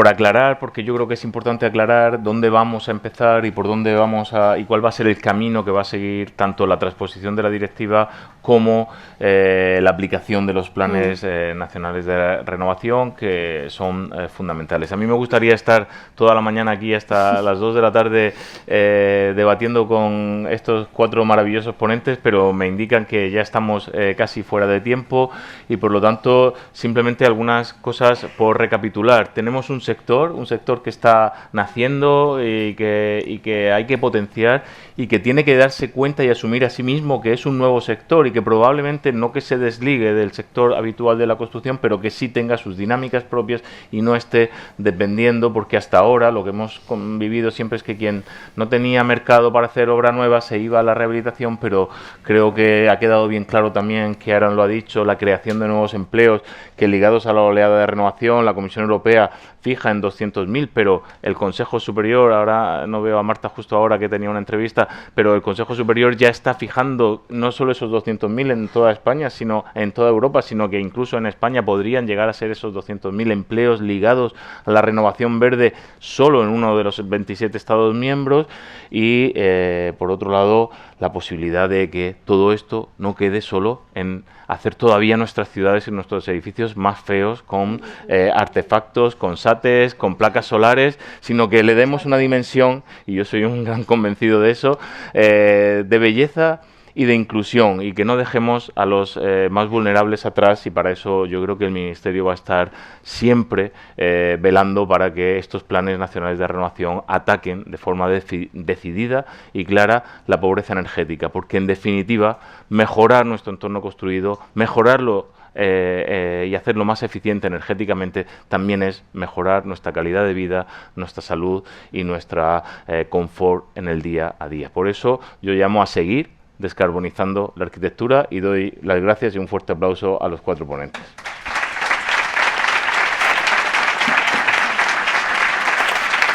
Speaker 2: aclarar, porque yo creo que es importante aclarar dónde vamos a empezar y por dónde vamos y cuál va a ser el camino que va a seguir tanto la transposición de la directiva como la aplicación de los planes nacionales de renovación, que son fundamentales. A mí me gustaría estar toda la mañana aquí hasta las 2 de la tarde debatiendo con estos 4 maravillosos ponentes, pero me indican que ya estamos casi fuera de tiempo y, por lo tanto, simplemente algunas cosas por recapitular. Tenemos un sector que está naciendo y que hay que potenciar y que tiene que darse cuenta y asumir a sí mismo que es un nuevo sector y que probablemente no que se desligue del sector habitual de la construcción, pero que sí tenga sus dinámicas propias y no esté dependiendo, porque hasta ahora lo que hemos vivido siempre es que quien no tenía mercado para hacer obra nueva se iba a la rehabilitación, pero creo que ha quedado bien claro también, que Aaron lo ha dicho, la creación de nuevos empleos que, ligados a la oleada de renovación, la Comisión Europea fija en 200.000, pero el Consejo Superior, ahora no veo a Marta justo ahora que tenía una entrevista, pero el Consejo Superior ya está fijando no solo esos 200.000 en toda España, sino en toda Europa, sino que incluso en España podrían llegar a ser esos 200.000 empleos ligados a la renovación verde solo en uno de los 27 Estados miembros y, por otro lado, la posibilidad de que todo esto no quede solo en hacer todavía nuestras ciudades y nuestros edificios más feos con artefactos, con sates, con placas solares, sino que le demos una dimensión, y yo soy un gran convencido de eso, de belleza y de inclusión, y que no dejemos a los más vulnerables atrás, y para eso yo creo que el Ministerio va a estar siempre velando para que estos planes nacionales de renovación ataquen de forma decidida y clara la pobreza energética, porque en definitiva mejorar nuestro entorno construido, mejorarlo y hacerlo más eficiente energéticamente también es mejorar nuestra calidad de vida, nuestra salud y nuestra confort en el día a día. Por eso yo llamo a seguir descarbonizando la arquitectura y doy las gracias y un fuerte aplauso a los 4 ponentes.